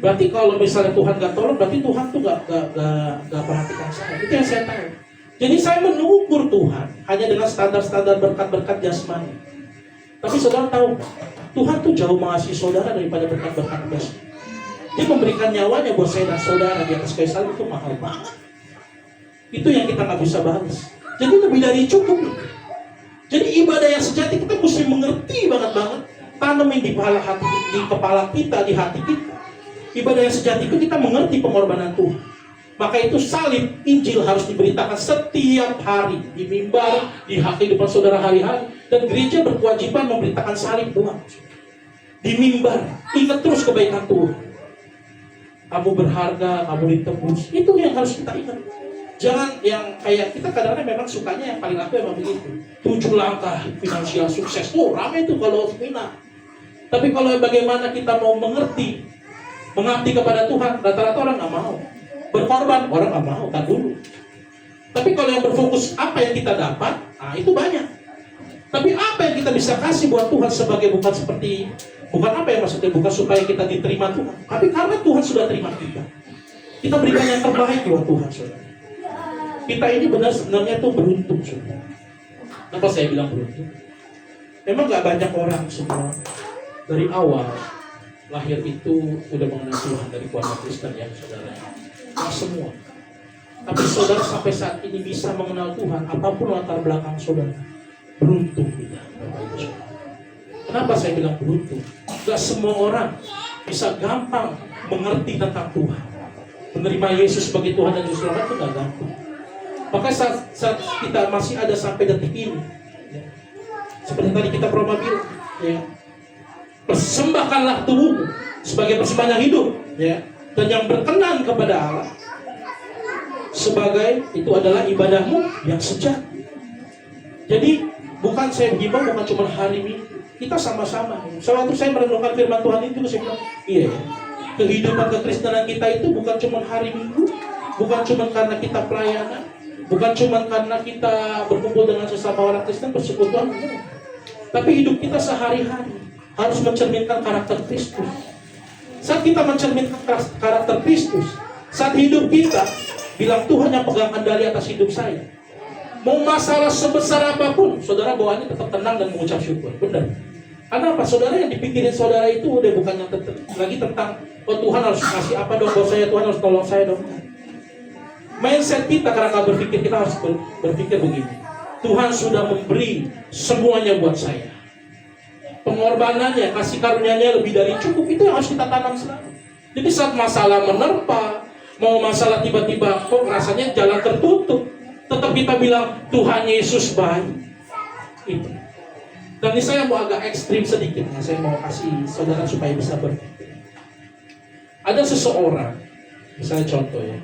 Berarti kalau misalnya Tuhan gak tolong, berarti Tuhan tuh gak perhatikan saya. Itu yang saya tahu. Jadi saya mengukur Tuhan hanya dengan standar-standar berkat-berkat jasmani. Tapi saudara tahu, Tuhan tuh jauh mengasihi saudara daripada berkat-berkat jasmani. Dia memberikan nyawanya buat saya dan saudara di atas kayu salib, itu mahal banget. Itu yang kita gak bisa balas. Jadi lebih dari cukup. Jadi ibadah yang sejati kita mesti mengerti banget tanamin di kepala kita, di hati kita. Ibadah yang sejati itu kita mengerti pengorbanan Tuhan. Maka itu salib Injil harus diberitakan setiap hari di mimbar, di kehidupan saudara hari-hari, dan gereja berkewajiban memberitakan salib Tuhan. Di mimbar, ingat terus kebaikan Tuhan. Kamu berharga, kamu ditebus. Itu yang harus kita ingat. Jangan yang kayak kita kadang-kadang memang sukanya yang paling aku emang begitu. 7 langkah finansial sukses. Oh, ramai itu kalau seminar. Tapi kalau bagaimana kita mau mengerti, mengabdi kepada Tuhan, rata-rata orang nggak mau. Berkorban, orang nggak mau, tak dulu. Tapi kalau yang berfokus apa yang kita dapat, nah itu banyak. Tapi apa yang kita bisa kasih buat Tuhan sebagai bukan apa yang maksudnya, bukan supaya kita diterima Tuhan. Tapi karena Tuhan sudah terima kita. Kita berikan yang terbaik buat Tuhan, saudara. Kita ini sebenarnya tuh beruntung, saudara. Kenapa saya bilang beruntung? Memang gak banyak orang semua dari awal lahir itu udah mengenal Tuhan dari keluarga Kristen ya, saudara. Nah, semua. Tapi saudara sampai saat ini bisa mengenal Tuhan, apapun latar belakang saudara, beruntung kita. Kenapa saya bilang beruntung? Gak semua orang bisa gampang mengerti tentang Tuhan. Menerima Yesus sebagai Tuhan dan Juru Selamat itu gak gampang. Maka saat kita masih ada sampai detik ini, ya, seperti tadi kita pernah bilang, ya, persembahkanlah tubuhmu sebagai persembahan yang hidup, ya, dan yang berkenan kepada Allah, sebagai itu adalah ibadahmu yang sejati. Jadi bukan saya himbau, bukan cuma hari Minggu, kita sama-sama. Sewaktu saya merenungkan firman Tuhan itu, saya bilang, iya, kehidupan kekristenan kita itu bukan cuma hari Minggu, bukan cuma karena kita pelayanan, bukan cuma karena kita berkumpul dengan sesama orang Kristen persekutuan, tapi hidup kita sehari-hari harus mencerminkan karakter Kristus. Saat kita mencerminkan karakter Kristus, saat hidup kita bilang Tuhan yang pegang kendali atas hidup saya. Mau masalah sebesar apapun, saudara bawaannya tetap tenang dan mengucap syukur. Benar. Karena apa? Saudara yang dipikirin saudara itu udah bukan yang lagi tentang oh Tuhan harus kasih apa dong buat saya, Tuhan harus tolong saya dong. Mindset kita karena nggak berpikir, kita harus berpikir begini. Tuhan sudah memberi semuanya buat saya. Pengorbanannya, kasih karunia-Nya lebih dari cukup. Itu yang harus kita tanam selalu. Jadi saat masalah menerpa, mau masalah tiba-tiba kok rasanya jalan tertutup, tetap kita bilang Tuhan Yesus baik. Itu. Dan ini saya mau agak ekstrim sedikit. Saya mau kasih saudara supaya bisa berpikir. Ada seseorang, misalnya contoh ya,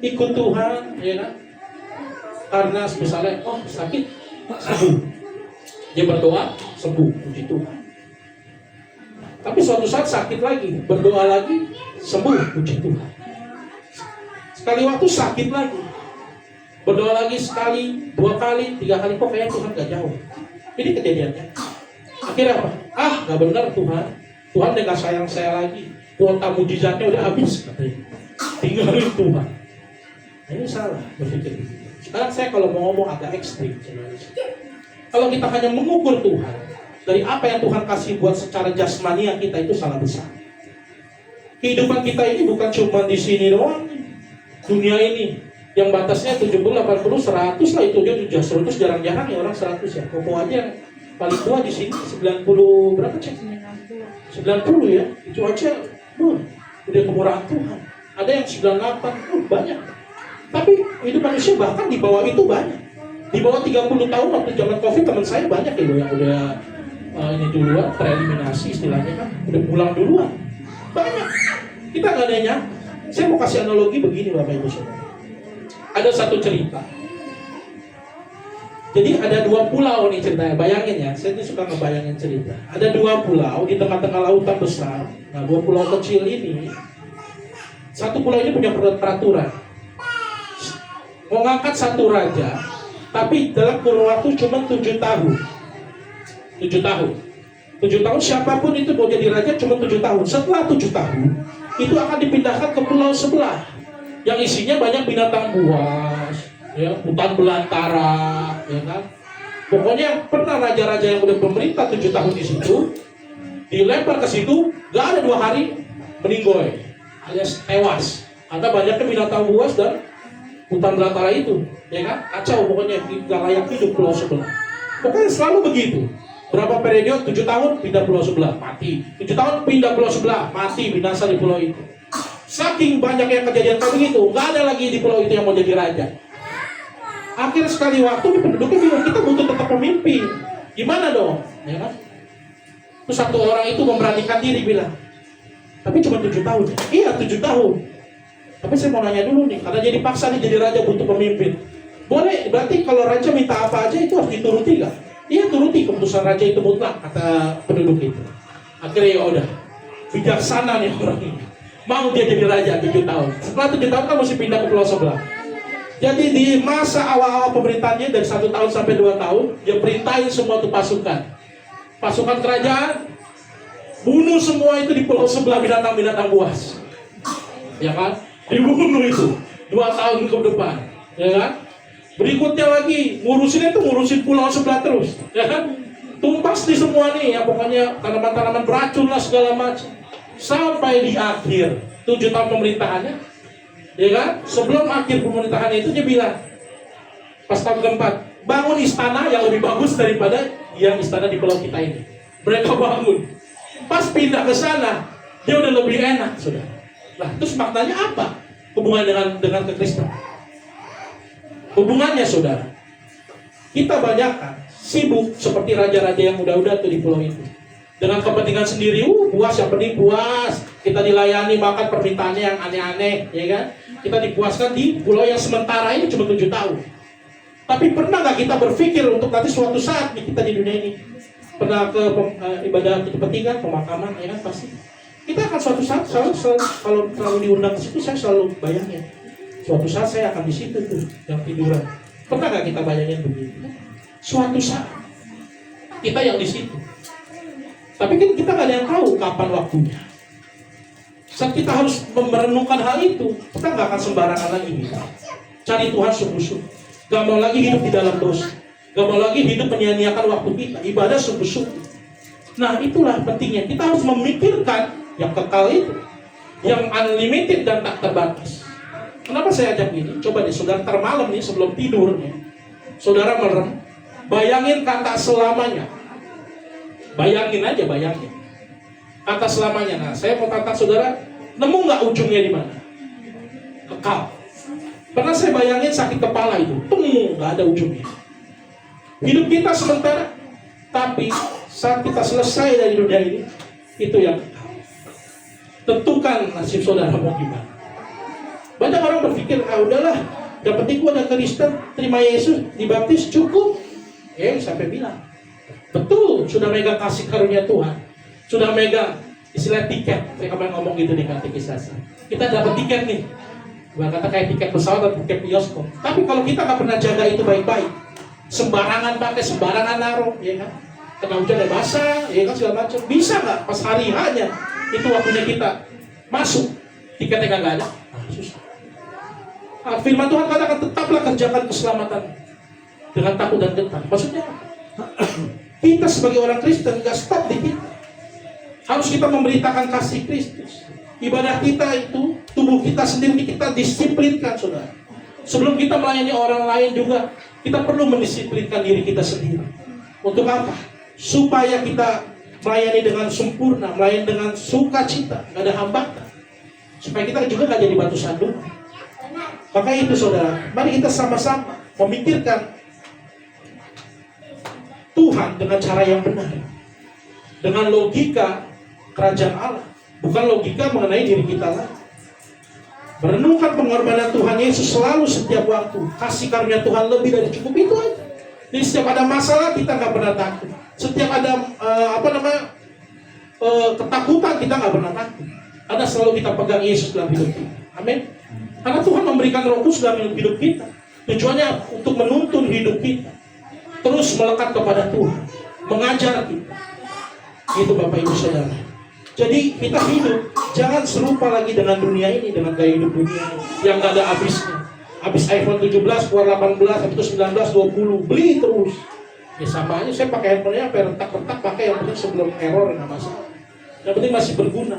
ikut Tuhan, ya kan? Karena misalnya, oh sakit, sembuh. Dia berdoa, sembuh, puji Tuhan. Tapi suatu saat sakit lagi, berdoa lagi, sembuh, puji Tuhan. Sekali waktu sakit lagi, berdoa lagi sekali, 2 kali, 3 kali, kok kayaknya Tuhan gak jauh. Ini kejadiannya. Akhirnya apa? Gak benar Tuhan. Tuhan udah gak sayang saya lagi. Kuota mujizatnya udah habis, katanya. Tinggalin Tuhan. Nah, ini salah berpikir begitu. Sekarang saya kalau mau ngomong agak ekstrim. Kalau kita hanya mengukur Tuhan dari apa yang Tuhan kasih buat secara jasmani, kita itu salah besar. Kehidupan kita ini bukan cuma di sini doang. Dunia ini yang batasnya 70, 80, 100 lah itu dia 100 jarang-jarang ya orang 100 ya. Koko aja yang paling tua di sini 90 berapa cek? 90 ya. Itu aja udah kemurahan Tuhan. Ada yang 98, banyak. Tapi hidup manusia bahkan di bawah itu banyak. Di bawah 30 tahun waktu zaman Covid teman saya banyak ya yang udah ini duluan, tereliminasi istilahnya kan, udah pulang duluan. Banyak. Kita nggak ada yang. Saya mau kasih analogi begini Bapak Ibu Saudara. Ada satu cerita. Jadi ada 2 pulau nih ceritanya. Bayangin ya, saya tuh suka ngebayangin cerita. Ada 2 pulau di tengah-tengah lautan besar. Nah 2 pulau kecil ini, satu pulau ini punya peraturan. Mau ngangkat satu raja, tapi dalam kurun waktu cuma 7 tahun. 7 tahun. 7 tahun siapapun itu mau jadi raja cuma 7 tahun. Setelah 7 tahun, itu akan dipindahkan ke pulau sebelah yang isinya banyak binatang buas, ya, hutan belantara, ya kan. Pokoknya pernah raja-raja yang udah pemerintah 7 tahun di situ, dilempar ke situ, gak ada 2 hari meninggoy, alias tewas. Karena banyaknya binatang buas dan hutan belantara itu, ya kan. Kacau pokoknya, gak layak hidup pulau sebelah. Pokoknya selalu begitu. Berapa periode? 7 tahun pindah pulau sebelah, mati. 7 tahun pindah pulau sebelah, mati, binasa di pulau itu. Saking banyak yang kejadian kayak begitu, gak ada lagi di pulau itu yang mau jadi raja. Akhir sekali waktu penduduknya bilang, kita butuh tetap pemimpin. Gimana dong? Ya kan? Terus satu orang itu memberanikan diri bilang, tapi cuma 7 tahun. Iya 7 tahun. Tapi saya mau nanya dulu nih, karena jadi paksa nih jadi raja butuh pemimpin. Boleh, berarti kalau raja minta apa aja itu harus dituruti gak? Iya turuti, keputusan raja itu mutlak, kata penduduk itu. Akhirnya ya udah, bijaksana nih orang ini. Mau dia jadi raja 7 tahun. Setelah 7 tahun kan mesti pindah ke pulau sebelah. Jadi di masa awal-awal pemerintahannya dari 1 tahun sampai 2 tahun, dia perintahin semua tuh pasukan. Pasukan kerajaan, bunuh semua itu di pulau sebelah binatang-binatang buas. Ya kan? Dibunuh itu 2 tahun ke depan. Ya kan? Berikutnya lagi, ngurusin pulau sebelah terus. Ya kan? Tumpas di semua nih, ya pokoknya tanaman-tanaman beracun lah segala macam. Sampai di akhir 7 tahun pemerintahannya, ya kan? Sebelum akhir pemerintahannya itu dia bilang, pas tahun keempat, bangun istana yang lebih bagus daripada yang istana di pulau kita ini. Mereka bangun. Pas pindah ke sana, dia udah lebih enak, sudah. Lah, terus maknanya apa? Hubungan dengan kekristenan. Hubungannya, saudara. Kita banyak kan sibuk seperti raja-raja yang udah-udah tuh di pulau itu. Dengan kepentingan sendiri, puas, yang penting puas. Kita dilayani, makan permintaannya yang aneh-aneh, ya kan? Kita dipuaskan di pulau yang sementara ini cuma 7 tahun. Tapi pernah nggak kita berpikir untuk nanti suatu saat nih kita di dunia ini pernah ke ibadah kepentingan, pemakaman, ya kan pasti. Kita akan suatu saat, kalau terlalu diundang ke situ, saya selalu bayangin. Suatu saat saya akan di situ tuh, yang tiduran. Pernah nggak kita bayangin begitu? Suatu saat kita yang di situ. Tapi kan kita nggak ada yang tahu kapan waktunya. Saat kita harus merenungkan hal itu, kita nggak akan sembarangan lagi gitu. Cari Tuhan sungguh-sungguh. Gak mau lagi hidup di dalam dosa. Gak mau lagi hidup menyia-nyiakan waktu kita. Ibadah sungguh-sungguh. Nah itulah pentingnya. Kita harus memikirkan yang kekal itu, yang unlimited dan tak terbatas. Kenapa saya ajak ini? Coba deh saudara termalam nih sebelum tidur nih, saudara merem, bayangin kata selamanya. Bayangin aja, bayangin kata selamanya. Nah saya mau tantang saudara, nemu nggak ujungnya di mana? Kekal. Pernah saya bayangin sakit kepala itu, nggak ada ujungnya. Hidup kita sementara, tapi saat kita selesai dari dunia ini, itu yang kekal. Tentukan nasib saudara mau gimana. Banyak orang berpikir, udahlah, yang penting gua ada Kristen, terima Yesus, dibaptis cukup. Sampai bilang, betul, sudah megang kasih karunia Tuhan, sudah megang istilah tiket. Saya kemarin ngomong gitu di katekisasi. Kita dapat tiket nih, gua kata kayak tiket pesawat atau tiket bioskop. Tapi kalau kita nggak pernah jaga itu baik-baik, sembarangan pakai, sembarangan naruh, ya kan? Kena hujan dan basah, ya kan segala macam. Bisa nggak pas hari hanya itu waktunya kita masuk, tiketnya nggak ada, susah. Firman Tuhan katakan tetaplah kerjakan keselamatan dengan takut dan gentar. Maksudnya kita sebagai orang Kristen nggak stop di kita. Harus kita memberitakan kasih Kristus. Ibadah kita itu, tubuh kita sendiri kita disiplinkan, saudara. Sebelum kita melayani orang lain juga, kita perlu mendisiplinkan diri kita sendiri. Untuk apa? Supaya kita melayani dengan sempurna, melayani dengan sukacita, nggak ada hambatan. Supaya kita juga nggak jadi batu sandungan. Maka itu saudara, mari kita sama-sama memikirkan Tuhan dengan cara yang benar, dengan logika kerajaan Allah, bukan logika mengenai diri kita lagi. Merenungkan pengorbanan Tuhan Yesus selalu setiap waktu, kasih karunia Tuhan lebih dari cukup, itu aja. Jadi setiap ada masalah kita nggak pernah takut. Setiap ada ketakutan kita nggak pernah takut. Karena selalu kita pegang Yesus dalam hidup kita. Amin. Karena Tuhan memberikan Roh Kudus dalam hidup kita. Tujuannya untuk menuntun hidup kita, terus melekat kepada Tuhan, mengajar kita. Itu Bapak Ibu Saudara. Jadi kita hidup, jangan serupa lagi dengan dunia ini, dengan gaya hidup dunia ini, yang gak ada habisnya. Habis iPhone 17, keluar 18, habis itu 19, 20, beli terus. Ya sama aja, saya pakai handphonenya sampai retak-retak, pakai yang penting sebelum error, nggak masalah. Yang penting masih berguna.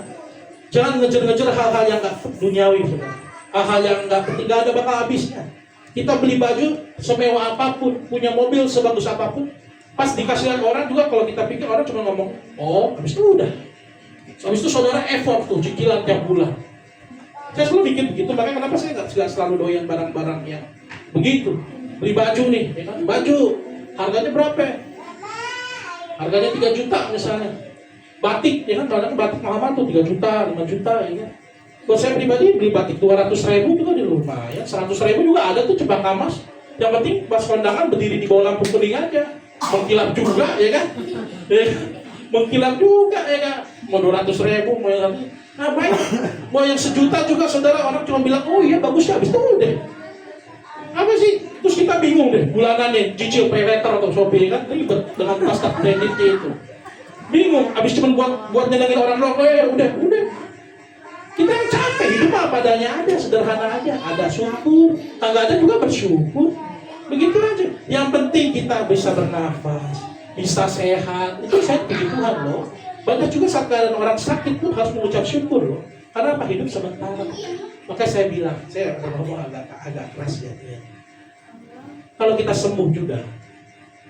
Jangan ngejar-ngejar hal-hal yang gak duniawi, saudara. Hal-hal yang gak penting, gak ada bakal habisnya. Kita beli baju semewah apapun, punya mobil sebagus apapun, pas dikasih lihat orang juga, kalau kita pikir orang cuma ngomong, oh, habis itu udah. Habis itu saudara effort tuh, cicilan tiap bulan. Saya selalu bikin begitu, makanya kenapa saya nggak selalu doyan barang-barang yang begitu. Beli baju nih, ya kan? Baju, harganya berapa? Harganya 3 juta misalnya. Batik, ya kan? Kadang batik mahal tuh 3 juta, 5 juta, ya kan? Kalau saya pribadi beli batik 200.000 juga di lumayan, 100.000 juga ada tuh Cempaka Mas. Yang penting pas kondangan berdiri di bawah lampu kuning aja, mengkilap juga, ya kan? Mengkilap juga, ya kan? Mau 200.000, mau yang ngapain? Mau yang 1 juta juga, saudara, orang cuma bilang, oh iya bagus ya, habis itu udah. Apa sih? Terus kita bingung deh, bulanannya cicil Paylater atau Shopee, kan? Ribet dengan tas-tas brandednya itu. Bingung, habis cuma buat nyenengin orang doang, udah. Kita yang capek, hidup apa adanya aja, sederhana aja. Ada syukur, nggak ada juga bersyukur. Begitu aja. Yang penting kita bisa bernafas, bisa sehat. Itu saya puji Tuhan loh. Banyak juga saat keadaan orang sakit pun harus mengucap syukur loh. Karena apa? Hidup sementara. Maka saya bilang, saya ngomong agak keras ya. Kalau kita sembuh juga,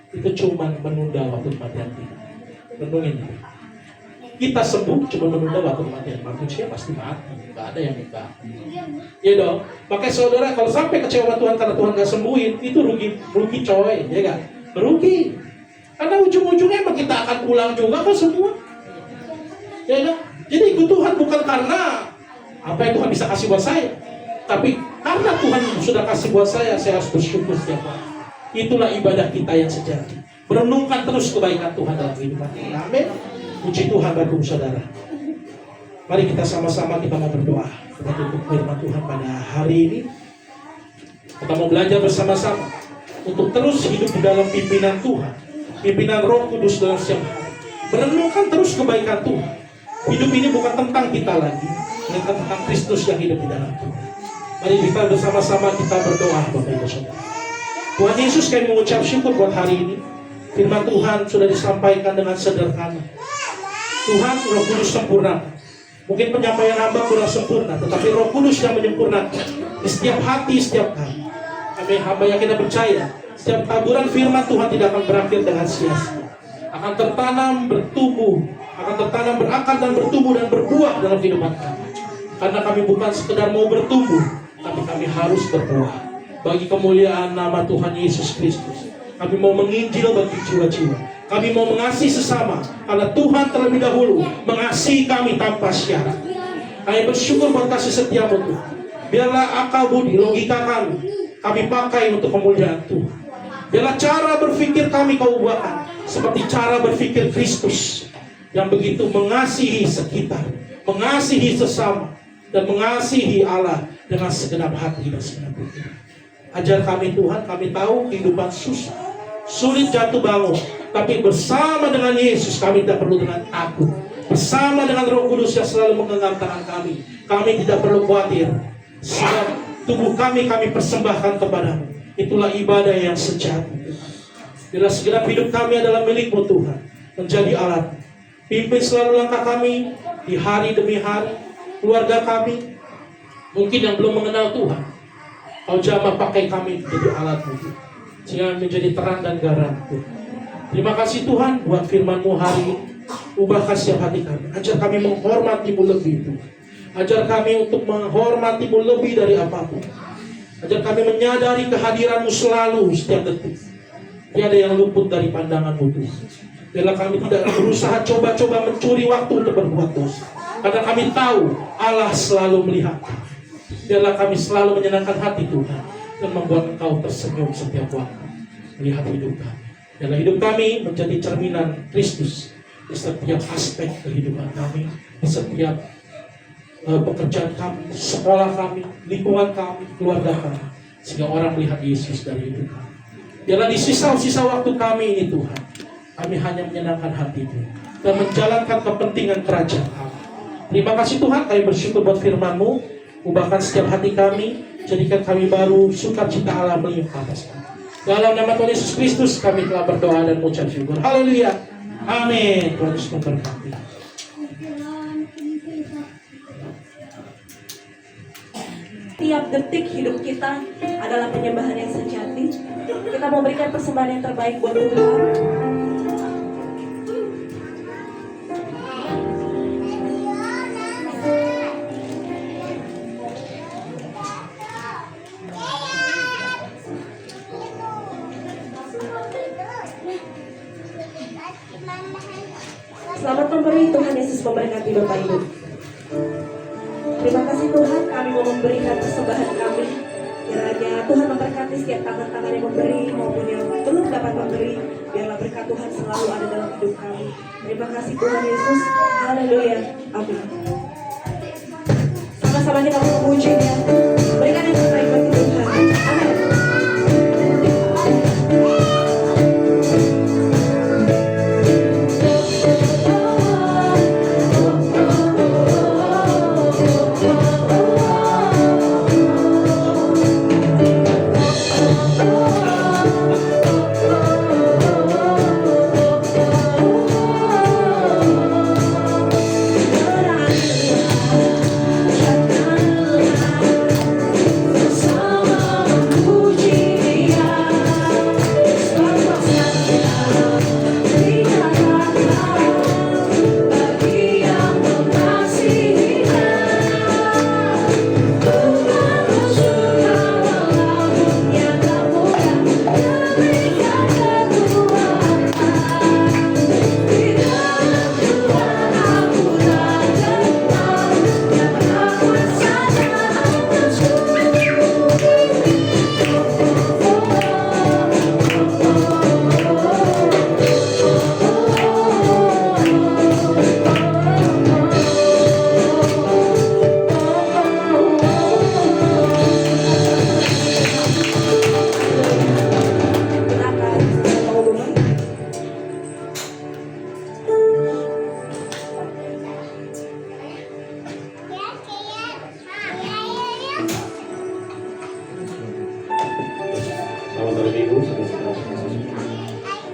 itu cuma menunda waktu kematian kita. Renungin. Kita sembuh cuma menunda waktu kematian. Manusia pasti mati, nggak ada yang enggak. Iya dong. Makanya saudara, kalau sampai kecewa Tuhan karena Tuhan nggak sembuhin, itu rugi coy, ya kan? Rugi. Karena ujung-ujungnya emang kita akan pulang juga kok semua. Ya kan? Jadi ikut Tuhan bukan karena apa yang Tuhan bisa kasih buat saya, tapi karena Tuhan sudah kasih buat saya harus bersyukur setiap hari. Itulah ibadah kita yang sejati. Merenungkan terus kebaikan Tuhan dalam kehidupan kita. Amin. Puji Tuhan bagi saudara. Mari kita sama-sama kita mau berdoa. Kita tutup firman Tuhan pada hari ini. Kita mau belajar bersama-sama untuk terus hidup di dalam pimpinan Tuhan, pimpinan Roh Kudus dalam setiap hari. Merenungkan terus kebaikan Tuhan. Hidup ini bukan tentang kita lagi, ini tentang Kristus yang hidup di dalam Tuhan. Mari kita bersama-sama kita berdoa, Bapak Ibu Saudara. Tuhan Yesus, kami mengucap syukur buat hari ini. Firman Tuhan sudah disampaikan dengan sederhana. Tuhan, Roh Kudus sempurna. Mungkin penyampaian hamba kurang sempurna, tetapi Roh Kudus yang menyempurnakan di setiap hati, setiap kami. Kami hamba yakin dan percaya, setiap taburan firman Tuhan tidak akan berakhir dengan sia-sia. Akan tertanam, bertumbuh, akan tertanam, berakar dan bertumbuh dan berbuah dalam kehidupan kami. Karena kami bukan sekedar mau bertumbuh, tapi kami harus berbuah bagi kemuliaan nama Tuhan Yesus Kristus. Kami mau menginjil bagi jiwa-jiwa. Kami mau mengasihi sesama, karena Tuhan terlebih dahulu mengasihi kami tanpa syarat. Kami bersyukur buat kasih setiamu Tuhan. Biarlah akal budi, logika kami pakai untuk kemuliaan Tuhan. Biarlah cara berpikir kami kau ubahkan seperti cara berpikir Kristus yang begitu mengasihi sekitar, mengasihi sesama, dan mengasihi Allah dengan segenap hati dan segenap pikiran. Ajar kami Tuhan, kami tahu kehidupan susah, sulit jatuh bangun, tapi bersama dengan Yesus kami tidak perlu dengan takut. Bersama dengan Roh Kudus yang selalu menggenggam tangan kami tidak perlu khawatir. Sebab tubuh kami persembahkan kepadamu. Itulah ibadah yang sejati. Bila segenap hidup kami adalah milik-Mu Tuhan, menjadi alat. Pimpin selalu langkah kami di hari demi hari. Keluarga kami mungkin yang belum mengenal Tuhan, Kau jamah pakai kami menjadi alat-Mu, sehingga menjadi terang dan garam Tuhan. Terima kasih Tuhan buat firman-Mu hari ini. Ubahkan setiap hati kami. Ajar kami menghormati-Mu lebih Tuhan. Ajar kami untuk menghormati-Mu lebih dari apapun. Ajar kami menyadari kehadiran-Mu selalu setiap detik. Tiada yang luput dari pandangan-Mu Tuhan. Biarlah kami tidak berusaha coba-coba mencuri waktu untuk berbuat dosa. Karena kami tahu Allah selalu melihat. Biarlah kami selalu menyenangkan hati Tuhan dan membuat Engkau tersenyum setiap waktu melihat hidup kami. Biarlah hidup kami menjadi cerminan Kristus di setiap aspek kehidupan kami, di setiap pekerjaan kami, sekolah kami, lingkungan kami, keluarga kami, sehingga orang melihat Yesus dari hidup kami. Biarlah di sisa-sisa waktu kami ini Tuhan, kami hanya menyenangkan hati Tuhan dan menjalankan kepentingan kerajaan kami. Terima kasih Tuhan, kami bersyukur buat firman-Mu. Ubahkan setiap hati kami, jadikan kami baru, sukacita Allah melimpah atas kami. Dalam nama Tuhan Yesus Kristus kami telah berdoa dan mengucap syukur. Haleluya. Amin. Tuhan Yesus memberkati. Tiap detik hidup kita adalah penyembahan yang sejati. Kita mau berikan persembahan yang terbaik buat Tuhan. Selamat memberi, Tuhan Yesus memberkati Bapak Ibu. Terima kasih Tuhan, kami mau memberikan persembahan kami. Kiranya Tuhan memberkati setiap tangan-tangan yang memberi maupun yang belum dapat memberi. Biarlah berkat Tuhan selalu ada dalam hidup kami. Terima kasih Tuhan Yesus. Haleluya. Amin. Sama-sama kita memuji Dia. Berikan yang terbaik bagi Tuhan. Amin.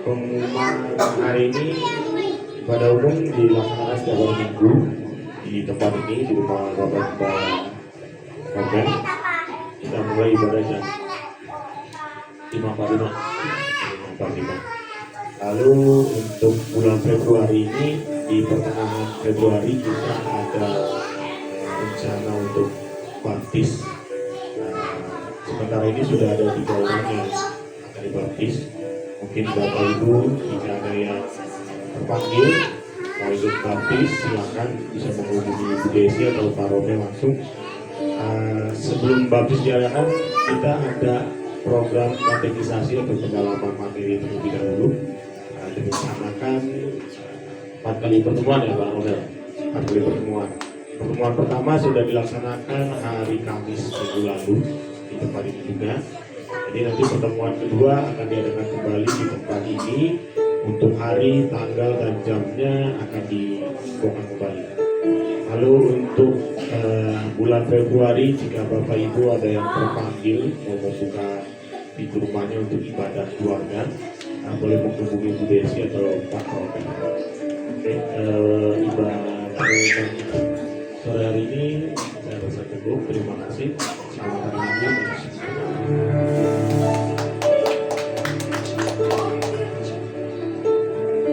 Pengumuman hari ini pada umum dilaksanakan setiap hari Minggu di tempat ini di rumah Bapak Bapak. Kita mulai ibadah jam 5.45. Lalu untuk bulan Februari ini di pertengahan Februari kita ada rencana untuk baptis. Sementara ini sudah ada 3 orang yang akan dibaptis. Mungkin Bapak Ibu jika ada yang terpanggil mau ikut baptis, silakan bisa menghubungi Ibu Desi atau Pak Romel langsung. Sebelum baptis diadakan, kita ada program katekisasi atau pendalaman materi terlebih dahulu. Direncanakan 4 kali pertemuan ya Pak Romel, 4 kali pertemuan. Pertemuan pertama sudah dilaksanakan hari Kamis minggu lalu di tempat ini juga. Jadi nanti pertemuan kedua akan diadakan kembali di tempat ini. Untuk hari, tanggal, dan jamnya akan dibongkar kembali. Lalu untuk bulan Februari, jika Bapak Ibu ada yang terpanggil mau membuka pintu rumahnya untuk ibadah keluarga, boleh menghubungi Bu Desi atau Pak Rokan. Oke, ibadah sore hari ini saya rasa cukup. Terima kasih. Selamat hari Minggu.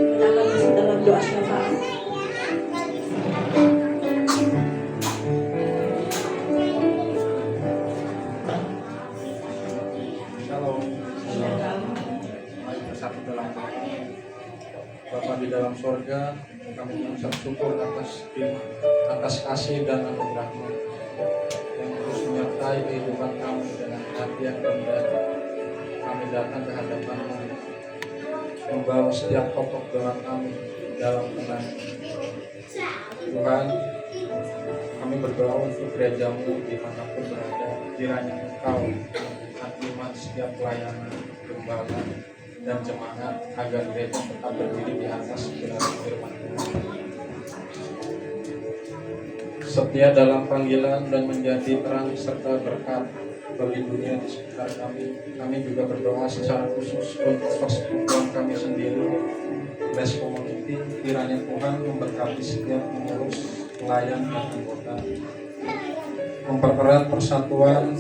Kita akan masuk dalam doa syafaat. Shalom. Mari bersatu dalam doa. Bapa di dalam sorga, kami mengucap syukur atas kasih dan anugerah-Mu yang terus menyertai kehidupan kami dengan hati yang rendah. Kami datang ke hadapan-Mu, membawa setiap pokok doa kami dalam tenang. Tuhan, kami berdoa untuk gereja-Mu dimanapun berada, kiranya Engkau memberikan iman setiap pelayanan, gembala, dan semangat agar gereja tetap berdiri di atas firman Tuhan. setia dalam panggilan dan menjadi terang serta berkat bagi dunia di sekitar kami. Kami juga berdoa secara khusus untuk persekutuan kami sendiri, Bless Community. Kiranya Tuhan memberkati setiap pengurus, pelayan, dan anggota, mempererat persatuan,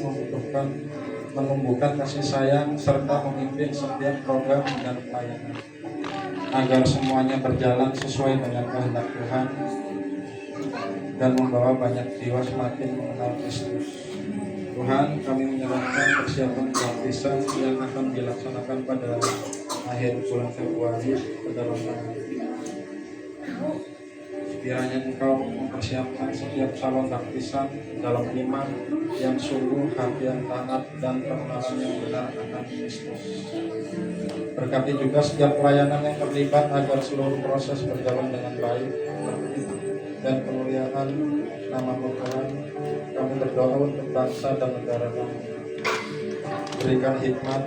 menumbuhkan kasih sayang, serta memimpin setiap program dan pelayanan, agar semuanya berjalan sesuai dengan kehendak Tuhan dan membawa banyak jiwa semakin mengenal Kristus. Tuhan, kami menyerahkan persiapan baptisan yang akan dilaksanakan pada akhir bulan Februari ke dalam tangan. Kiranya Engkau mempersiapkan setiap calon baptisan dalam iman yang sungguh, hati yang taat, dan pengenalan yang benar akan Kristus. Berkati juga setiap pelayanan yang terlibat agar seluruh proses berjalan dengan baik dan kemuliaan nama-Mu Tuhan. Kami berdoa untuk bangsa dan negara kami. Berikan hikmat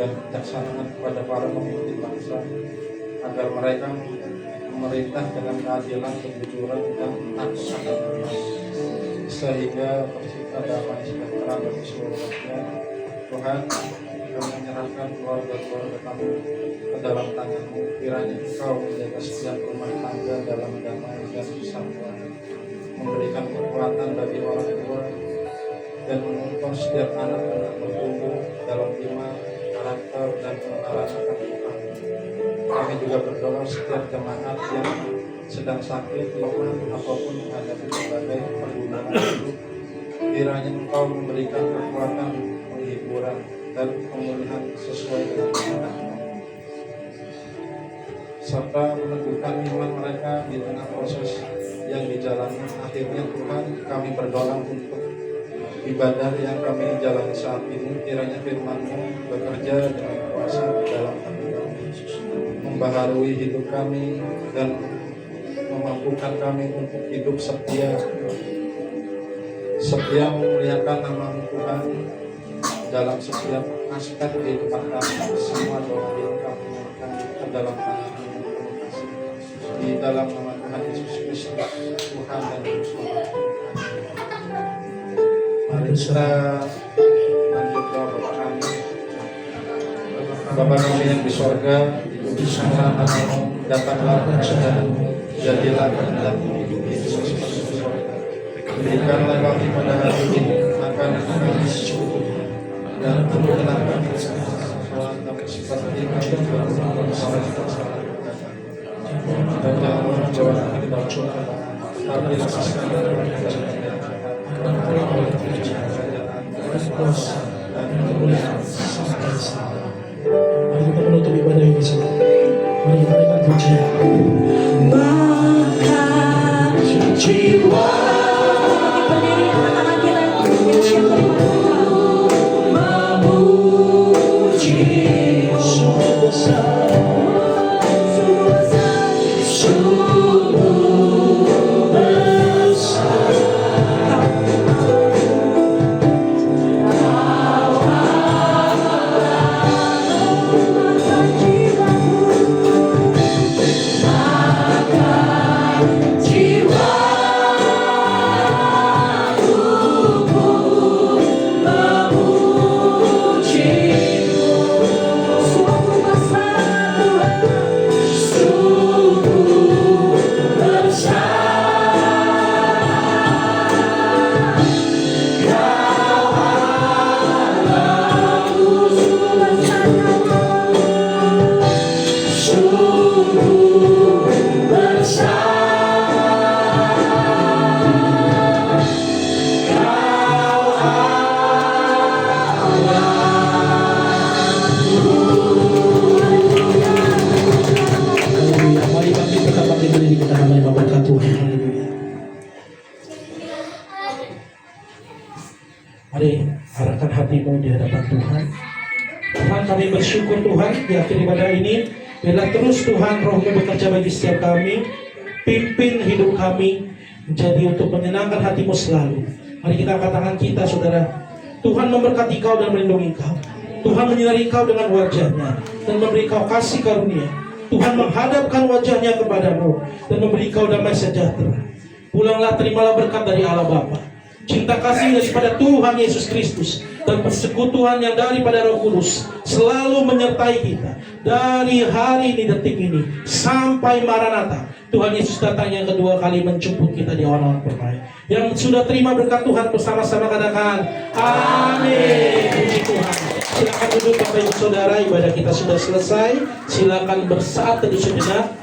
dan kebijaksanaan kepada para pemimpin bangsa agar mereka memerintah dengan keadilan, kejujuran, dan akuntabilitas, sehingga tercipta damai sejahtera bagi seluruh rakyat. Tuhan, kami menyerahkan keluarga-keluarga kami ke dalam tangan-Mu. Kiranya Engkau menjaga setiap rumah tangga dalam damai dan persatuan, memberikan kekuatan bagi orang tua, dan menuntun setiap anak-anak bertumbuh dalam iman, karakter, dan pengenalan akan Tuhan. Kami juga berdoa setiap jemaat yang sedang sakit, lemah, ataupun menghadapi berbagai pergumulan hidup. Kiranya Engkau memberikan kekuatan, penghiburan, dan pemulihan sesuai dengan kehendak-Mu, serta meneguhkan iman mereka di tengah proses yang dijalani. Akhirnya Tuhan, kami berdoa untuk ibadah yang kami jalani saat ini. Kiranya firman-Mu bekerja dengan kuasa di dalam hati kami, membaharui hidup kami, dan memampukan kami untuk hidup setia memuliakan nama-Mu Tuhan dalam setiap aspek kehidupan kami. Semua doa yang kami berikan ke dalam tangan-Mu, di dalam nama Tuhan Yesus Kristus, Tuhan dan Juru Selamat. Mari kita lanjut doa Bapa kami. Bapa kami yang di sorga, dikuduskanlah nama-Mu, datanglah kerajaan-Mu, jadilah kehendak-Mu di bumi seperti di sorga. Berikanlah kami pada hari ini makanan kami secukupnya, dan ampunilah kami kesalahan kami seperti kami mengampuni kesalahan kami. Dan jangan membawa kami ke dalam cobaan, tapi lepaskan kami dari yang jahat. Dan kemuliaan sampai selama. Mari kita menutup ibadah ini semua. Mari kita naikkan pujian. Maka jiwa berdiri anak-anak kita yang siap memuji sungguh besar, sungguh besar. Mari arahkan hatimu di hadapan Tuhan. Tuhan, kami bersyukur Tuhan di akhir ibadah ini. Biarlah terus Tuhan Roh-Mu bekerja bagi setiap kami. Pimpin hidup kami menjadi untuk menyenangkan hati-Mu selalu. Mari kita angkat tangan kita, saudara. Tuhan memberkati kau dan melindungi kau. Tuhan menyinari kau dengan wajah-Nya dan memberi kau kasih karunia. Tuhan menghadapkan wajah-Nya kepadamu dan memberi kau damai sejahtera. Pulanglah, terimalah berkat dari Allah Bapa, cinta kasih daripada Tuhan Yesus Kristus, dan persekutuan yang daripada Roh Kudus selalu menyertai kita dari hari ini, detik ini, sampai Maranatha. Tuhan Yesus datang yang kedua kali menjemput kita di awan-awan permai. Yang sudah terima berkat Tuhan bersama-sama katakan amin. Puji Tuhan. Silakan duduk Bapak Ibu Saudara, ibadah kita sudah selesai. Silakan bersaat teduh sejenak.